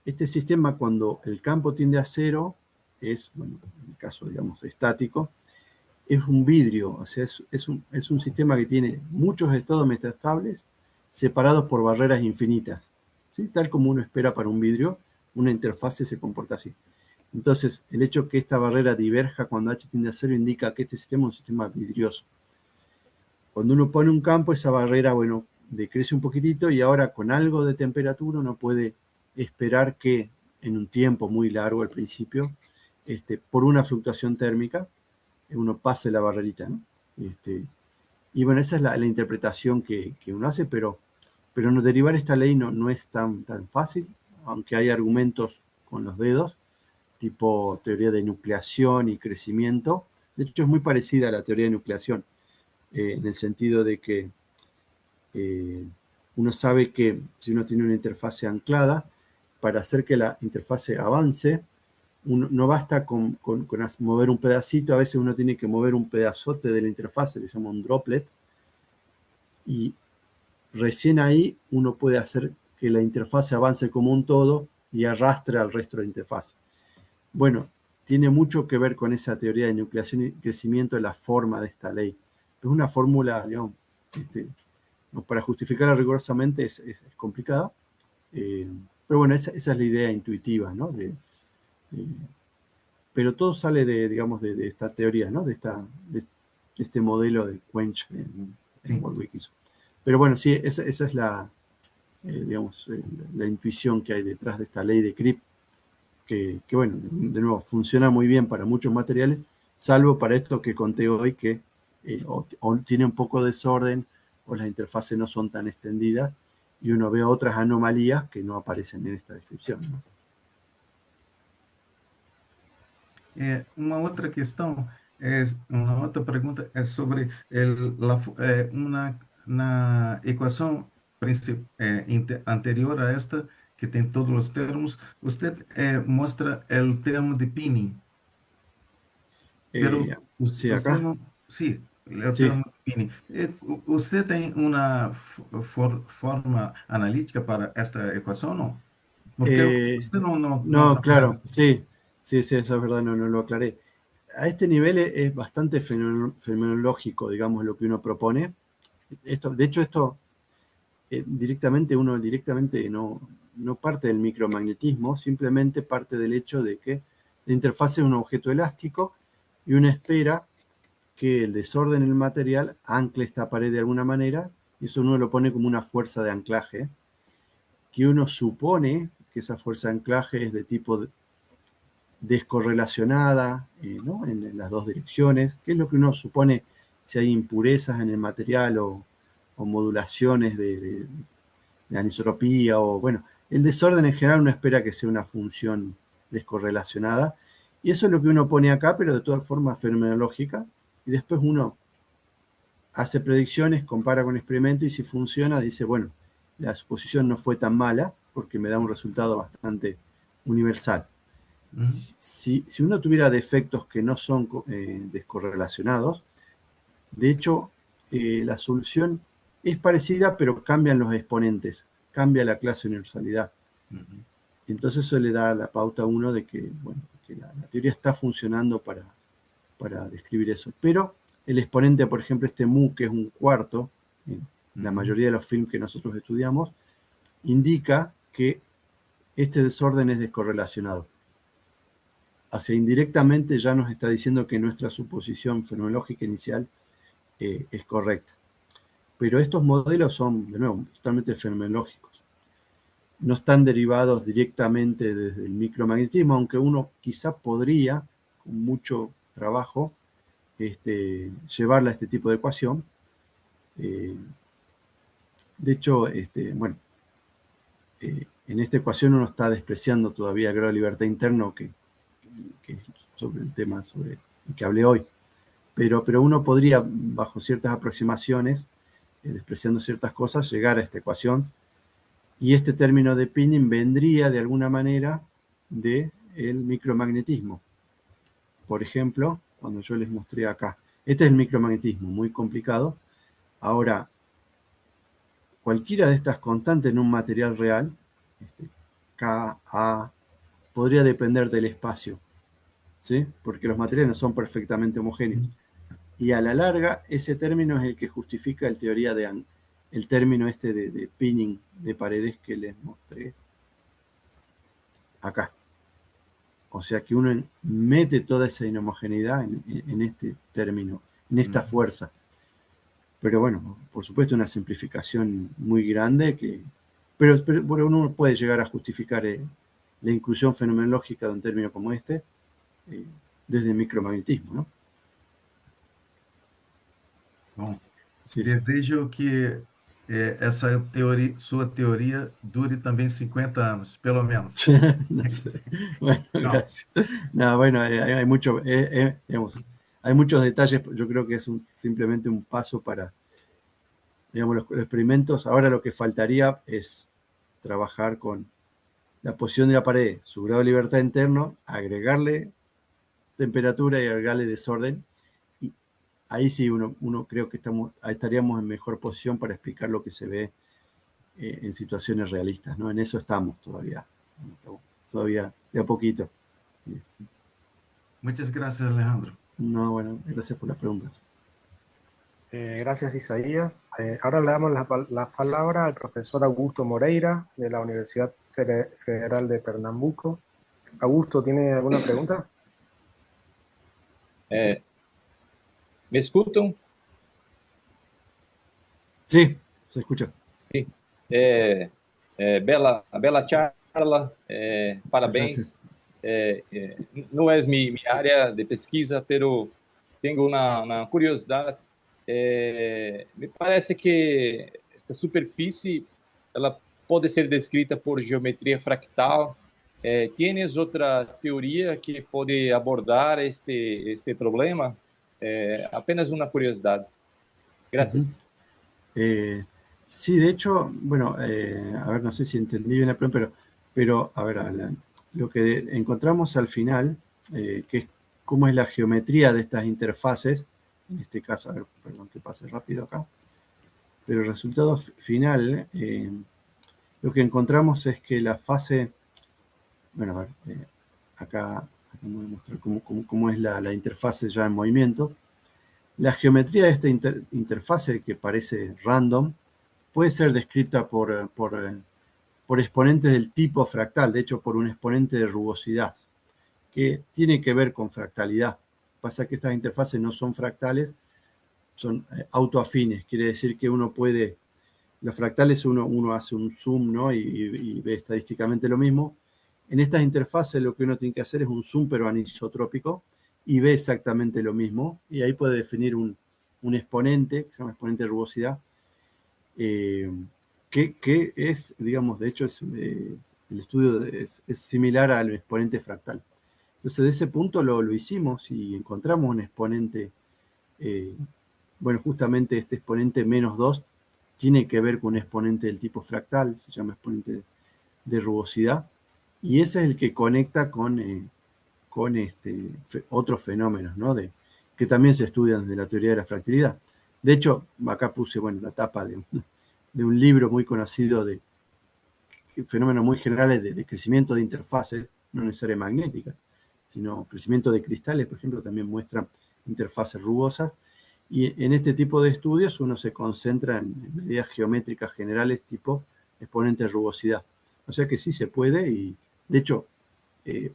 este sistema, cuando el campo tiende a cero, es, bueno, en el caso, digamos, estático, es un vidrio, o sea, es un sistema que tiene muchos estados metaestables separados por barreras infinitas, ¿sí? Tal como uno espera para un vidrio, una interfase se comporta así. Entonces, el hecho que esta barrera diverja cuando H tiende a cero indica que este sistema es un sistema vidrioso. Cuando uno pone un campo, esa barrera, bueno, decrece un poquitito y ahora con algo de temperatura uno puede esperar que en un tiempo muy largo al principio, por una fluctuación térmica, uno pase la barrerita, ¿no? Y bueno, esa es la interpretación que uno hace, pero no, derivar esta ley no es tan fácil, aunque hay argumentos con los dedos, tipo teoría de nucleación y crecimiento. De hecho, es muy parecida a la teoría de nucleación, en el sentido de que uno sabe que si uno tiene una interfase anclada, para hacer que la interfase avance, no basta con mover un pedacito, a veces uno tiene que mover un pedazote de la interfase, que se llama un droplet, y recién ahí uno puede hacer que la interfase avance como un todo y arrastre al resto de la interfase. Bueno, tiene mucho que ver con esa teoría de nucleación y crecimiento de la forma de esta ley. Es una fórmula, digamos, para justificarla rigurosamente es complicada, pero bueno, esa es la idea intuitiva, ¿no? Pero todo sale digamos, de esta teoría, ¿no? De este modelo de Quench en World Wikis. Pero bueno, sí, esa es digamos, la intuición que hay detrás de esta ley de Crip, que bueno, de nuevo, funciona muy bien para muchos materiales, salvo para esto que conté hoy, que o tiene un poco de desorden, o las interfaces no son tan extendidas, y uno ve otras anomalías que no aparecen en esta descripción, ¿no? Uma outra pergunta é sobre na equação anterior a esta, que tem todos os termos, você mostra o termo de Pini, pero Sí, você acá. não, sim, o Sí. termo de Pini. Você tem uma forma analítica para esta equação, não? Porque você não No, claro, aclara. sí, eso es verdad, no lo aclaré. A este nivel es bastante fenomenológico, digamos, lo que uno propone. De hecho, esto uno directamente no parte del micromagnetismo, simplemente parte del hecho de que la interfaz es un objeto elástico y uno espera que el desorden en el material ancle esta pared de alguna manera, y eso uno lo pone como una fuerza de anclaje, que uno supone que esa fuerza de anclaje es de tipo descorrelacionada, ¿no? En las dos direcciones, que es lo que uno supone si hay impurezas en el material o modulaciones de anisotropía, o bueno, el desorden en general uno espera que sea una función descorrelacionada, y eso es lo que uno pone acá, pero de todas formas fenomenológica, y después uno hace predicciones, compara con experimento, y si funciona dice, bueno, la suposición no fue tan mala porque me da un resultado bastante universal. Si uno tuviera defectos que no son descorrelacionados, de hecho, la solución es parecida, pero cambian los exponentes, cambia la clase de universalidad. Entonces eso le da la pauta a uno de que, bueno, que la teoría está funcionando para describir eso. Pero el exponente, por ejemplo, este mu, que es un cuarto, en la mayoría de los films que nosotros estudiamos, indica que este desorden es descorrelacionado. O sea, indirectamente ya nos está diciendo que nuestra suposición fenomenológica inicial es correcta. Pero estos modelos son, de nuevo, totalmente fenomenológicos. No están derivados directamente desde el micromagnetismo, aunque uno quizá podría con mucho trabajo llevarla a este tipo de ecuación. De hecho, bueno, en esta ecuación uno está despreciando todavía el grado de libertad interno que es sobre el tema sobre el que hablé hoy. Pero uno podría, bajo ciertas aproximaciones, despreciando ciertas cosas, llegar a esta ecuación. Y este término de pinning vendría de alguna manera del micromagnetismo. Por ejemplo, cuando yo les mostré acá, este es el micromagnetismo, muy complicado. Ahora, cualquiera de estas constantes en un material real, K, A, podría depender del espacio, ¿sí? Porque los materiales no son perfectamente homogéneos. Y a la larga, ese término es el que justifica el término de pinning de paredes que les mostré acá. O sea que uno mete toda esa inhomogeneidad en este término, en esta fuerza. Pero bueno, por supuesto una simplificación muy grande, pero uno puede llegar a justificar la inclusión fenomenológica de un término como este desde el micromagnetismo, ¿no? Bom, Sí, sí. desejo que essa teoria, sua teoria dure também 50 anos, pelo menos. No sé. Bueno, No. gracias. No, bueno, hay mucho, digamos, hay muchos detalles. Yo creo que es simplemente un paso para, digamos, los experimentos. Ahora lo que faltaría es trabajar con la posición de la pared, su grado de libertad interno, agregarle temperatura y agregarle desorden. Y ahí sí uno creo que estaríamos en mejor posición para explicar lo que se ve en situaciones realistas, ¿no? En eso estamos todavía de a poquito. Muchas gracias, Alejandro. No, bueno, gracias por las preguntas. Gracias, Isaías. Ahora le damos la palabra al profesor Augusto Moreira, de la Universidad Federal de Pernambuco. Augusto, ¿tiene alguna pregunta? ¿Me escutam? Sí, se escucha. Sim. Bela charla, parabéns. Não é minha área de pesquisa, pero tenho uma curiosidade. Me parece que essa superfície ela pode ser descrita por geometria fractal. ¿Tienes outra teoria que pode abordar este problema? Apenas uma curiosidade. Gracias. Sí, de hecho, bueno, a ver, no sé si entendí bien la pregunta, pero a ver, lo que encontramos al final, que es cómo es la geometría de estas interfaces, en este caso, a ver, perdón que pase rápido acá, pero el resultado final, lo que encontramos es que la fase, bueno, a ver, acá voy a mostrar cómo es la interfase ya en movimiento. La geometría de esta interfase, que parece random, puede ser descrita por exponentes del tipo fractal, de hecho por un exponente de rugosidad, que tiene que ver con fractalidad. Pasa que estas interfaces no son fractales, son autoafines, quiere decir que uno puede, los fractales uno hace un zoom, ¿no? y ve estadísticamente lo mismo. En estas interfaces lo que uno tiene que hacer es un zoom pero anisotrópico y ve exactamente lo mismo, y ahí puede definir un exponente, que se llama exponente de rugosidad, que es, digamos, de hecho, el estudio es similar al exponente fractal. Entonces, de ese punto lo hicimos y encontramos un exponente, bueno, justamente este exponente -2 tiene que ver con un exponente del tipo fractal, se llama exponente de rugosidad, y ese es el que conecta con otros fenómenos, ¿no? Que también se estudian desde la teoría de la fractalidad. De hecho, acá puse, bueno, la tapa de un libro muy conocido de fenómenos muy generales de crecimiento de interfaces, no necesariamente magnéticas, sino crecimiento de cristales, por ejemplo, también muestran interfaces rugosas. Y en este tipo de estudios uno se concentra en medidas geométricas generales tipo exponente de rugosidad. O sea que sí se puede, y de hecho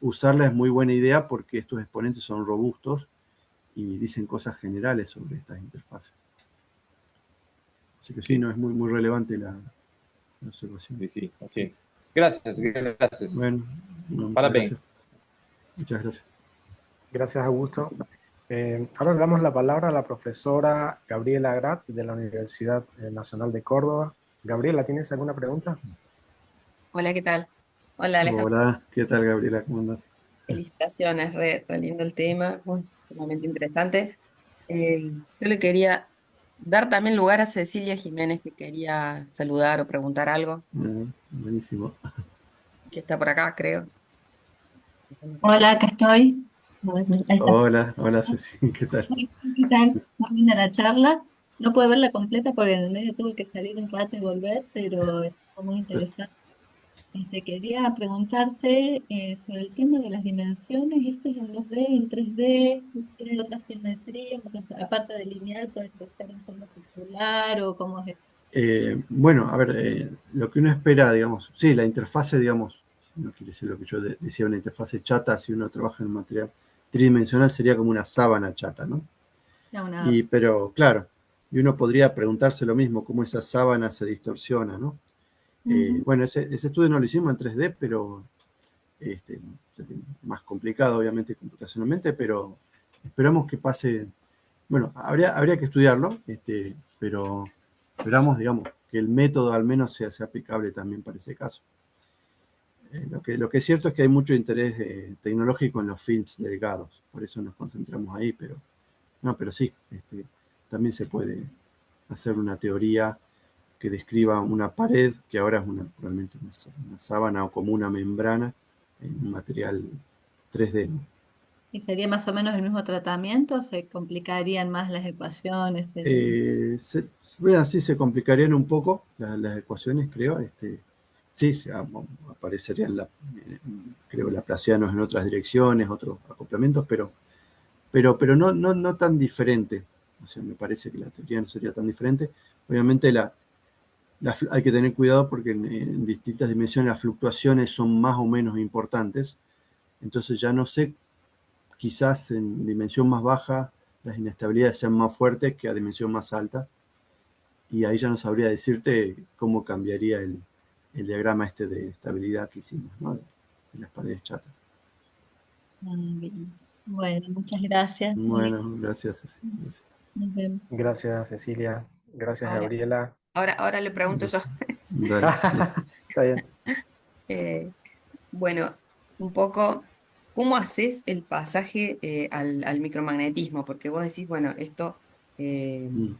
usarla es muy buena idea porque estos exponentes son robustos y dicen cosas generales sobre estas interfaces. Así que sí, no es muy relevante la observación. Sí, ok. Gracias. Bueno, muchas Parabéns. gracias. Muchas gracias. Gracias, Augusto. Ahora le damos la palabra a la profesora Gabriela Grat de la Universidad Nacional de Córdoba. Gabriela, ¿tienes alguna pregunta? Hola, ¿qué tal? Hola, Alejandro. Hola, ¿qué tal, Gabriela? ¿Cómo andas? Felicitaciones, re lindo el tema, bueno, sumamente interesante. Yo le quería dar también lugar a Cecilia Jiménez, que quería saludar o preguntar algo, Buenísimo. que está por acá, creo. Hola, acá estoy. Ahí está. Hola, hola Ceci, ¿qué tal? ¿Qué tal? Muy linda la charla. No pude verla completa porque en el medio tuve que salir un rato y volver, pero estuvo muy interesante. Quería preguntarte sobre el tema de las dimensiones. ¿Esto es en 2D, en 3D? ¿Tiene otras geometrías? O sea, aparte de lineal, puede ser en forma circular o cómo es eso. Bueno, a ver, lo que uno espera, digamos, sí, la interfase, digamos, no quiere decir lo que yo decía, una interfase chata, si uno trabaja en un material tridimensional sería como una sábana chata, ¿no? Ya una, Pero claro, y uno podría preguntarse lo mismo, cómo esa sábana se distorsiona, ¿no? Ujú. Bueno, ese estudio no lo hicimos en 3D, pero más complicado, obviamente, computacionalmente, pero esperamos que pase. Bueno, habría que estudiarlo, pero esperamos, digamos, que el método al menos sea aplicable también para ese caso. Lo que es cierto es que hay mucho interés tecnológico en los films delgados, por eso nos concentramos ahí, pero sí, también se puede hacer una teoría que describa una pared, que ahora es realmente una sábana o como una membrana en un material 3D, ¿no? ¿Y sería más o menos el mismo tratamiento? ¿Se complicarían más las ecuaciones? Sí, se complicarían un poco las ecuaciones, creo. Sí, aparecerían, creo, laplacianos en otras direcciones, otros acoplamientos, pero no tan diferente. O sea, me parece que la teoría no sería tan diferente. Obviamente hay que tener cuidado porque en distintas dimensiones las fluctuaciones son más o menos importantes. Entonces ya no sé, quizás en dimensión más baja las inestabilidades sean más fuertes que a dimensión más alta. Y ahí ya no sabría decirte cómo cambiaría el diagrama de estabilidad que hicimos, ¿no? De las paredes chatas. Bien. Bueno, muchas gracias. Bueno, gracias. Gracias. Nos vemos. Gracias, Cecilia. Gracias, Ahora, Gabriela. ahora le pregunto yo. Dale. Está bien. Eh, bueno, un poco, ¿cómo haces el pasaje al micromagnetismo? Porque vos decís, bueno, esto Mm.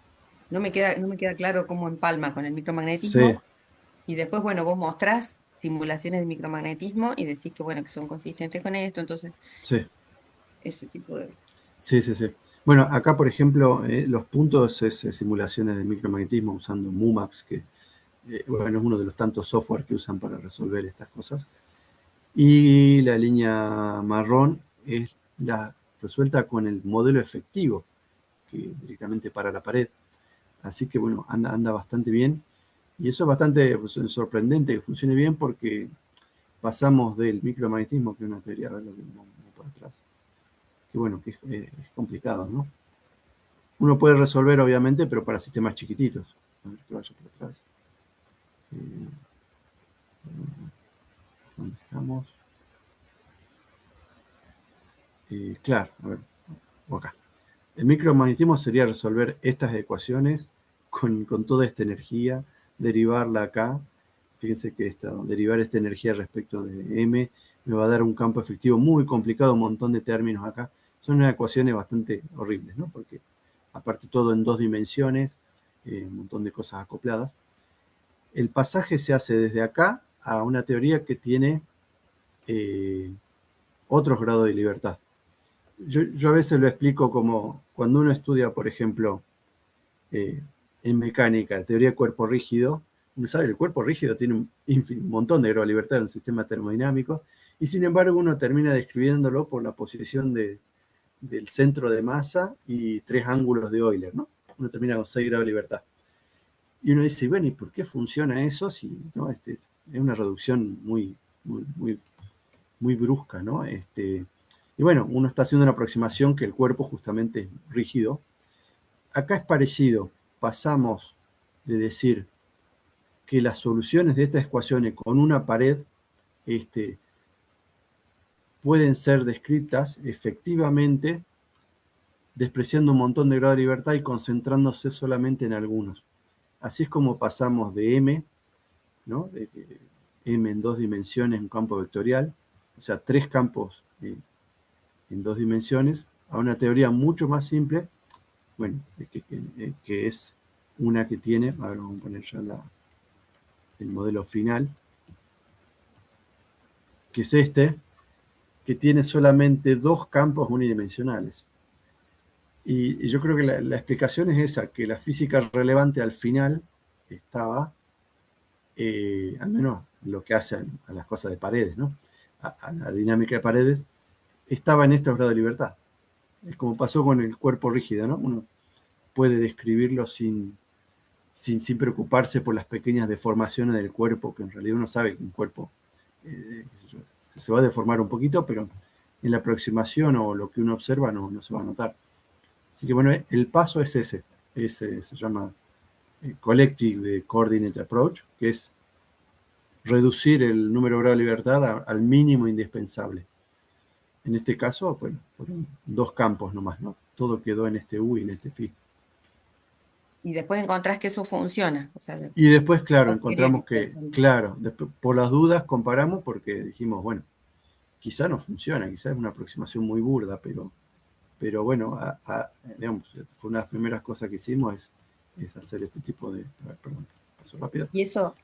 no me queda claro cómo empalma con el Sí, micromagnetismo. Y después, bueno, vos mostrás simulaciones de micromagnetismo y decís que, bueno, que son consistentes con esto, entonces, sí, ese tipo de... sí. Bueno, acá, por ejemplo, los puntos es simulaciones de micromagnetismo usando MUMAX, que bueno, es uno de los tantos software que usan para resolver estas cosas. Y la línea marrón es la resuelta con el modelo efectivo, que directamente para la pared. Así que bueno, anda bastante bien. Y eso es bastante sorprendente que funcione bien porque pasamos del micromagnetismo, que es una teoría, a ver lo que vamos por atrás, que bueno, que es complicado, ¿no? Uno puede resolver, obviamente, pero para sistemas chiquititos. A ver que vaya por atrás. Eh, ¿Dónde estamos? Claro, a ver, acá. El micromagnetismo sería resolver estas ecuaciones con toda esta energía, derivarla acá. Fíjense que derivar esta energía respecto de M me va a dar un campo efectivo muy complicado, un montón de términos acá. Son unas ecuaciones bastante horribles, ¿no? Porque aparte todo en 2 dimensiones, un montón de cosas acopladas. El pasaje se hace desde acá a una teoría que tiene otros grados de libertad. Yo a veces lo explico como cuando uno estudia, por ejemplo, en mecánica, teoría de cuerpo rígido, uno sabe que el cuerpo rígido tiene un montón de grados de libertad en el sistema termodinámico, y sin embargo uno termina describiéndolo por la posición del centro de masa y 3 ángulos de Euler, ¿no? Uno termina con 6 grados de libertad. Y uno dice, bueno, ¿y por qué funciona eso si no? Es una reducción muy brusca, ¿no? Y bueno, uno está haciendo una aproximación que el cuerpo justamente es rígido. Acá es parecido. Pasamos de decir que las soluciones de estas ecuaciones con una pared pueden ser descritas efectivamente despreciando un montón de grado de libertad y concentrándose solamente en algunos. Así es como pasamos de M, ¿no? M en 2 dimensiones, un campo vectorial, o sea, 3 campos en 2 dimensiones, a una teoría mucho más simple, bueno, que es una que tiene, a ver, vamos a poner ya el modelo final, que es este, que tiene solamente 2 campos unidimensionales. Y yo creo que la explicación es esa, que la física relevante al final estaba, al menos lo que hace a las cosas de paredes, ¿no? A la dinámica de paredes, estaba en estos grados de libertad. Es como pasó con el cuerpo rígido, ¿no? Uno puede describirlo sin preocuparse por las pequeñas deformaciones del cuerpo, que en realidad uno sabe que un cuerpo se va a deformar un poquito, pero en la aproximación o lo que uno observa no se va a notar. Así que bueno, el paso es ese se llama Collective Coordinate Approach, que es reducir el número de grados de libertad al mínimo indispensable. En este caso, bueno, fueron 2 campos nomás, ¿no? Todo quedó en este U y en este Phi. Y después encontrás que eso funciona. O sea, Y después, claro, no quería encontramos que, claro, después, por las dudas comparamos porque dijimos, bueno, quizá no funciona, quizá es una aproximación muy burda, pero bueno, digamos, fue una de las primeras cosas que hicimos es hacer este tipo de... A ver, perdón, paso rápido. Y eso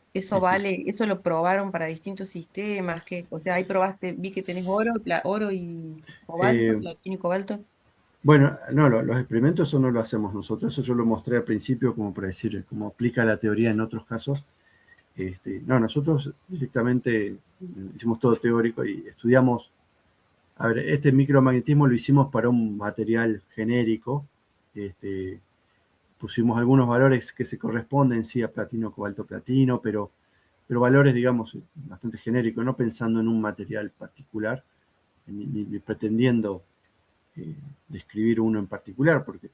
vale, eso lo probaron para distintos sistemas, que, o sea, ahí probaste, vi que tenés oro y cobalto, platino y cobalto. Bueno, no, los experimentos eso no lo hacemos nosotros, eso yo lo mostré al principio como para decir cómo aplica la teoría en otros casos. No, nosotros directamente hicimos todo teórico y estudiamos, a ver, este micromagnetismo lo hicimos para un material genérico, pusimos algunos valores que se corresponden, sí, a platino, cobalto, platino, pero valores, digamos, bastante genéricos, no pensando en un material particular, ni pretendiendo describir uno en particular, porque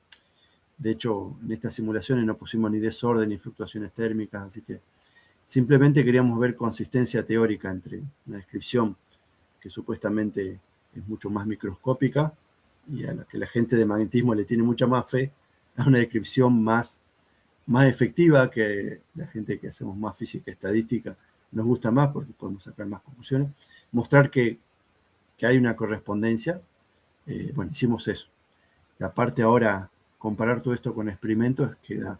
de hecho en estas simulaciones no pusimos ni desorden ni fluctuaciones térmicas, así que simplemente queríamos ver consistencia teórica entre una descripción que supuestamente es mucho más microscópica y a la que la gente de magnetismo le tiene mucha más fe, a una descripción más efectiva que la gente que hacemos más física estadística nos gusta más porque podemos sacar más conclusiones, mostrar que hay una correspondencia. Bueno, hicimos eso. Y aparte ahora, comparar todo esto con experimentos queda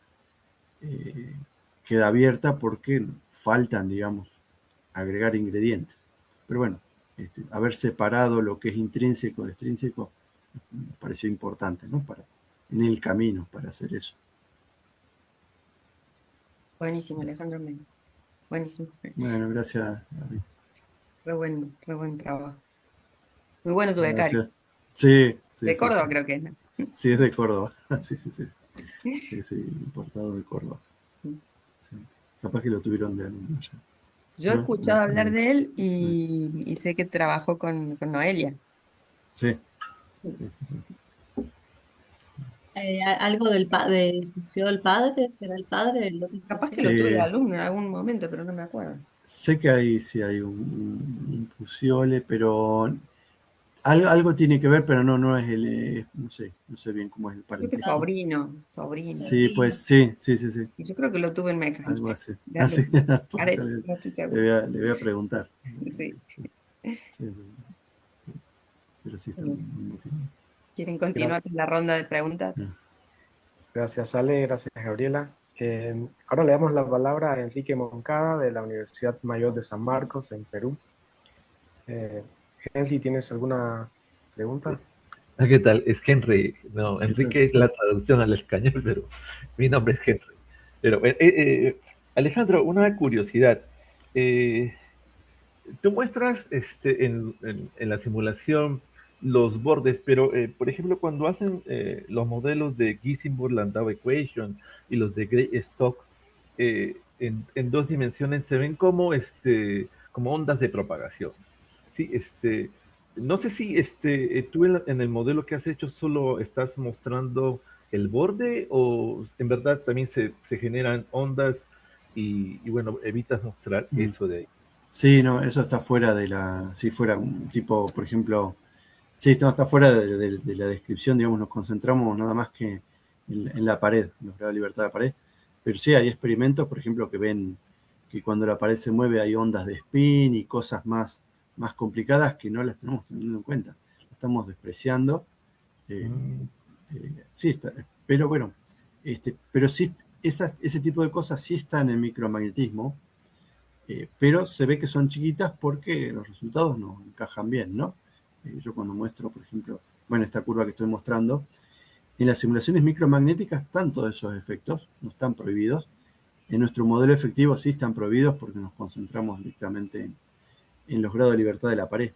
abierta porque faltan, digamos, agregar ingredientes. Pero bueno, haber separado lo que es intrínseco de extrínseco me pareció importante, ¿no? En el camino para hacer eso. Buenísimo, Alejandro. Buenísimo. Bueno, gracias, David. Re buen trabajo. Muy bueno tu becario. Gracias. Sí, De Córdoba creo que es, ¿no? Sí, es de Córdoba. Sí. Sí, importado de Córdoba. Sí. Capaz que lo tuvieron de alumno ya. Yo he ¿No? escuchado hablar de él y sé que trabajó con Noelia. Sí. Algo del padre, ¿estudió el padre? ¿Será el padre? El otro Capaz que lo tuve de alumno en algún momento, pero no me acuerdo. Sé que sí hay un Puciole, pero algo tiene que ver, pero no es no sé bien cómo es el Creo que parentesco. sobrino. Sí, pues sí. Yo creo que lo tuve en mecánica. Algo así. De alumno. No estoy seguro. Le voy a preguntar. Sí. Sí. Pero sí está muy motivado. ¿Quieren continuar con la ronda de preguntas? Gracias, Ale. Gracias, Gabriela. Ahora le damos la palabra a Enrique Moncada de la Universidad Mayor de San Marcos, en Perú. Henry, ¿tienes alguna pregunta? ¿Qué tal? Es Henry. No, Enrique es la traducción al español, pero mi nombre es Henry. Pero, Alejandro, una curiosidad. Tú muestras en la simulación los bordes, pero, por ejemplo, cuando hacen los modelos de Giesenburg-Landau Equation y los de Grey-Stock, en 2 dimensiones se ven como ondas de propagación. Sí, no sé si tú en el modelo que has hecho solo estás mostrando el borde o en verdad también se generan ondas y bueno, evitas mostrar eso de ahí. Sí, no, eso está fuera de la... Si fuera un tipo, por ejemplo... Sí, está fuera de la descripción, digamos, nos concentramos nada más que en la pared, en los grados de libertad de la pared. Pero sí, hay experimentos, por ejemplo, que ven que cuando la pared se mueve hay ondas de spin y cosas más complicadas que no las tenemos teniendo en cuenta. Estamos despreciando. eh, sí, pero bueno, pero sí, ese tipo de cosas sí están en el micromagnetismo, pero se ve que son chiquitas porque los resultados no encajan bien, ¿no? Yo cuando muestro, por ejemplo, bueno, esta curva que estoy mostrando, en las simulaciones micromagnéticas están todos esos efectos, no están prohibidos. En nuestro modelo efectivo sí están prohibidos porque nos concentramos directamente en los grados de libertad de la pared.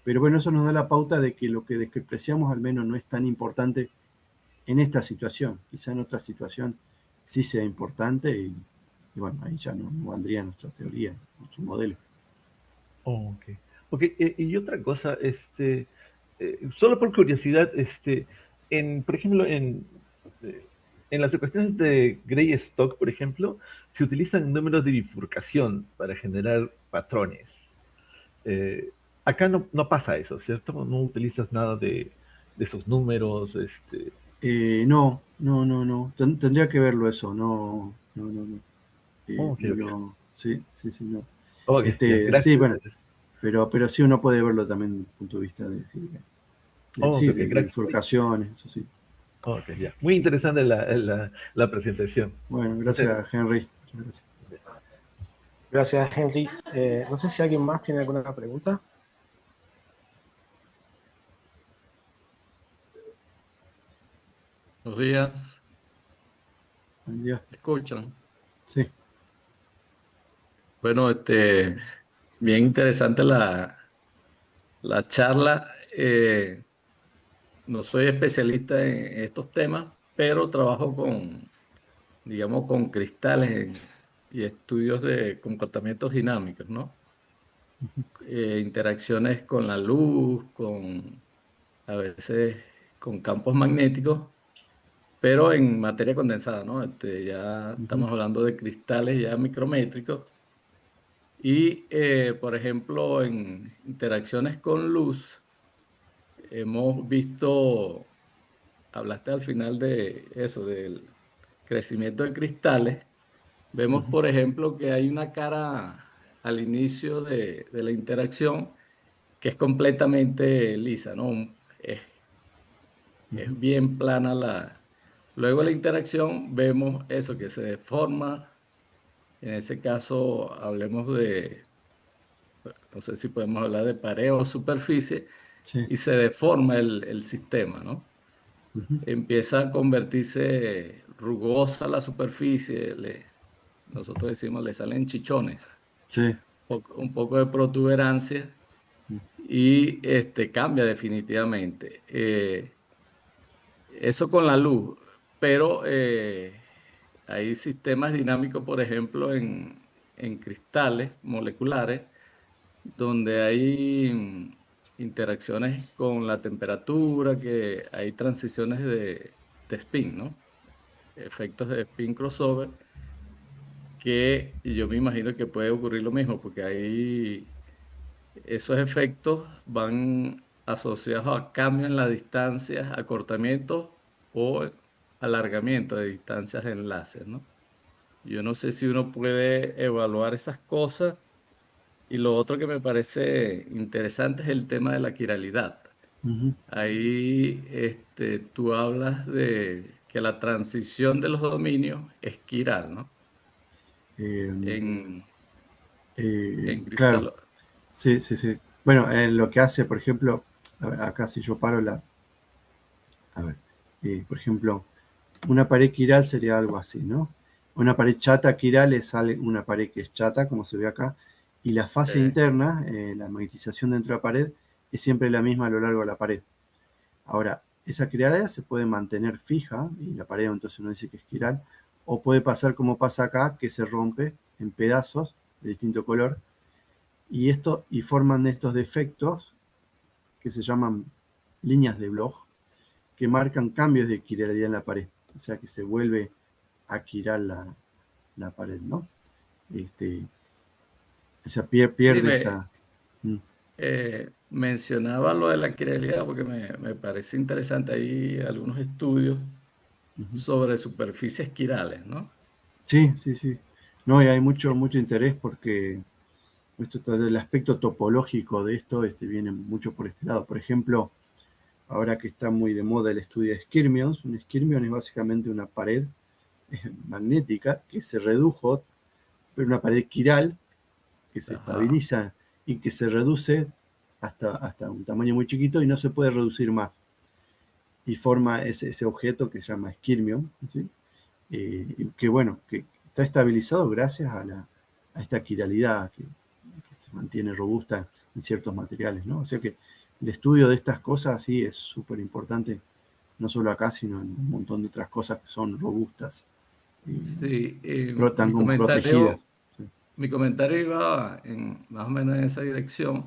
Pero bueno, eso nos da la pauta de que lo que despreciamos al menos no es tan importante en esta situación. Quizá en otra situación sí sea importante y bueno, ahí ya no valdría nuestra teoría, nuestro modelo. Oh, ok. Ok, y otra cosa, solo por curiosidad, por ejemplo, en las ecuaciones de Gray-Stock, por ejemplo, se utilizan números de bifurcación para generar patrones. Eh, Acá no pasa eso, ¿cierto? No utilizas nada de esos números, No. Tendría que verlo eso, no. Oh, ok, ok. Sí, no. Ok, ya, Sí, gracias, bueno, gracias. pero sí uno puede verlo también desde el punto de vista de, sí, Oh, ok, sí, ok, de gracias. bifurcaciones, eso sí. Ok, ya. Muy interesante la presentación. Bueno, Muchas gracias, gracias. Henry. Muchas gracias. Gracias, Henry. No sé si alguien más tiene alguna pregunta. Buenos días, Buen día. ¿me escuchan? Sí. Bueno, bien interesante la charla. No soy especialista en estos temas, pero trabajo digamos, con cristales y estudios de comportamientos dinámicos, ¿no? Interacciones con la luz, a veces con campos magnéticos, pero en materia condensada, ¿no? Ya Ujú. estamos hablando de cristales ya micrométricos. Y, por ejemplo, en interacciones con luz, hemos visto, hablaste al final de eso, del crecimiento de cristales. Vemos, Ujú. por ejemplo, que hay una cara al inicio de la interacción que es completamente lisa, ¿no? Es Ujú. bien plana la... Luego de la interacción vemos eso, que se deforma. En ese caso, hablemos de, no sé si podemos hablar de pared o superficie, Sí. y se deforma el sistema, ¿no? Ujú. Empieza a convertirse rugosa la superficie, nosotros decimos le salen chichones, Sí. un poco de protuberancia y cambia definitivamente. Eso con la luz, pero hay sistemas dinámicos, por ejemplo, en cristales moleculares, donde hay interacciones con la temperatura, que hay transiciones de spin, ¿no? Efectos de spin crossover, que yo me imagino que puede ocurrir lo mismo, porque ahí esos efectos van asociados a cambios en las distancias, acortamiento o alargamiento de distancias de enlaces, ¿no? Yo no sé si uno puede evaluar esas cosas. Y lo otro que me parece interesante es el tema de la quiralidad. Ujú. Ahí tú hablas de que la transición de los dominios es quiral, ¿no? Eh, En, en claro, cristal. sí. Bueno, lo que hace, por ejemplo, a ver, acá si yo paro a ver, por ejemplo, una pared quiral sería algo así, ¿no? Una pared chata quiral es una pared que es chata, como se ve acá, y la fase interna, la magnetización dentro de la pared, es siempre la misma a lo largo de la pared. Ahora, esa quiralidad se puede mantener fija, y la pared entonces uno dice que es quiral, o puede pasar como pasa acá, que se rompe en pedazos de distinto color, y forman estos defectos que se llaman líneas de Bloch, que marcan cambios de quiralidad en la pared, o sea que se vuelve a quirar la pared, ¿no? Este, O sea, pierde me- esa... mencionaba lo de la quiralidad porque me parece interesante. Hay algunos estudios sobre superficies quirales, ¿no? Sí, sí, sí. No, y hay mucho interés porque el aspecto topológico de esto viene mucho por este lado. Por ejemplo, ahora que está muy de moda el estudio de skirmions, un skirmion es básicamente una pared magnética que se redujo, pero una pared quiral que se estabiliza y que se reduce hasta un tamaño muy chiquito y no se puede reducir más. Y forma ese objeto que se llama skirmion, ¿sí? Que bueno, que está estabilizado gracias a esta quiralidad que se mantiene robusta en ciertos materiales, ¿no? O sea que el estudio de estas cosas sí es súper importante, no solo acá, sino en un montón de otras cosas que son robustas, Sí, tan como protegidas. Sí. mi comentario iba más o menos en esa dirección.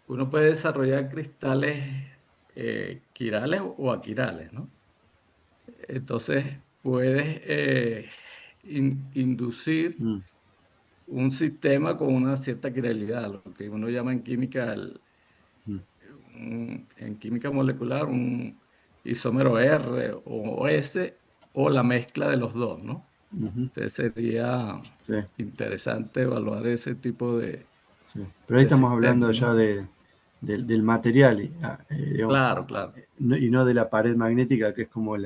Uno puede desarrollar cristales quirales o aquirales, ¿no? Entonces puedes inducir un sistema con una cierta quiralidad, lo que uno llama en química, en química molecular, un isómero R o S o la mezcla de los dos, ¿no? Entonces sería interesante evaluar ese tipo de... Sí. Pero ahí estamos sistema, hablando ¿no? ya del material, digamos, Claro, claro. y no de la pared magnética, que es como el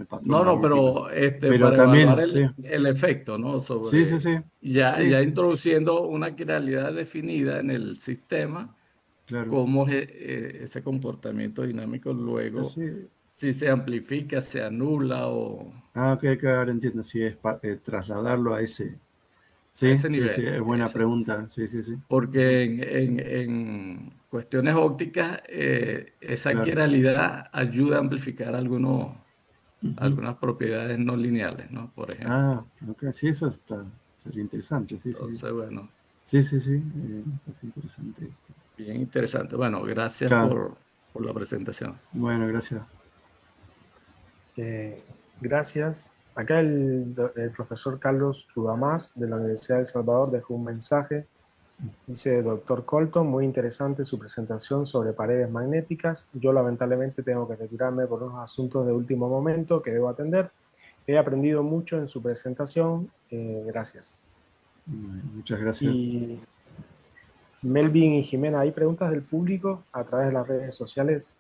patrón No, magnético. pero para también, evaluar sí. el efecto, ¿no? Sí, sí, Sobre sí. ya Sí, introduciendo una quiralidad definida en el sistema, claro. cómo es ese comportamiento dinámico luego, Sí. si se amplifica, se anula o Ok, ahora entiendo, si es trasladarlo a ese. a Sí, ese sí, sí, nivel. es buena pregunta. Sí, sí, sí. Porque en cuestiones ópticas, esa Claro. quiralidad ayuda a amplificar algunas propiedades no lineales, ¿no? Por ejemplo. Ok, sí, eso sería interesante. Sí, sí. Entonces, bueno, Sí, sí, sí, es interesante. bien interesante. Bueno, gracias Claro. por la presentación. Bueno, gracias. Gracias. Acá el profesor Carlos Rudamás de la Universidad de El Salvador dejó un mensaje. Dice: doctor Colton, muy interesante su presentación sobre paredes magnéticas. Yo lamentablemente tengo que retirarme por unos asuntos de último momento que debo atender. He aprendido mucho en su presentación. Gracias. Muchas gracias. Y Melvin y Jimena, ¿hay preguntas del público a través de las redes sociales?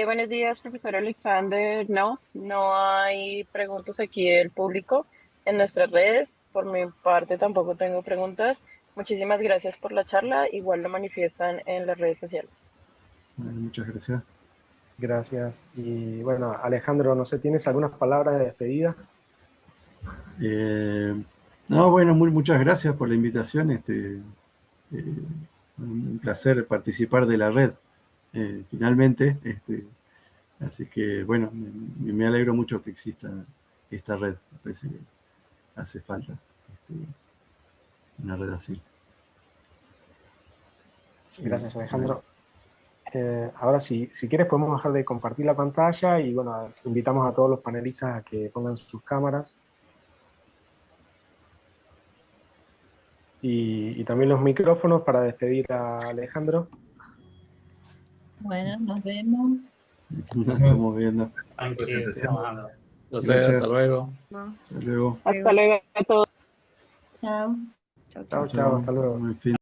Buenos días, profesor Alexander. No hay preguntas aquí del público en nuestras redes. Por mi parte tampoco tengo preguntas. Muchísimas gracias por la charla. Igual lo manifiestan en las redes sociales. Bueno, muchas gracias. Gracias. Y bueno, Alejandro, no sé, ¿tienes algunas palabras de despedida? No, bueno, muchas gracias por la invitación. Un placer participar de la red, finalmente. Así que, bueno, me alegro mucho que exista esta red. Me parece que hace falta una red así. Gracias, Alejandro. Ahora, si quieres, podemos dejar de compartir la pantalla y, bueno, invitamos a todos los panelistas a que pongan sus cámaras. Y también los micrófonos para despedir a Alejandro. Bueno, nos vemos. Nos estamos viendo. Entonces, hasta luego. Hasta luego. Hasta luego a todos. Chao. Chao, hasta luego. Buen fin.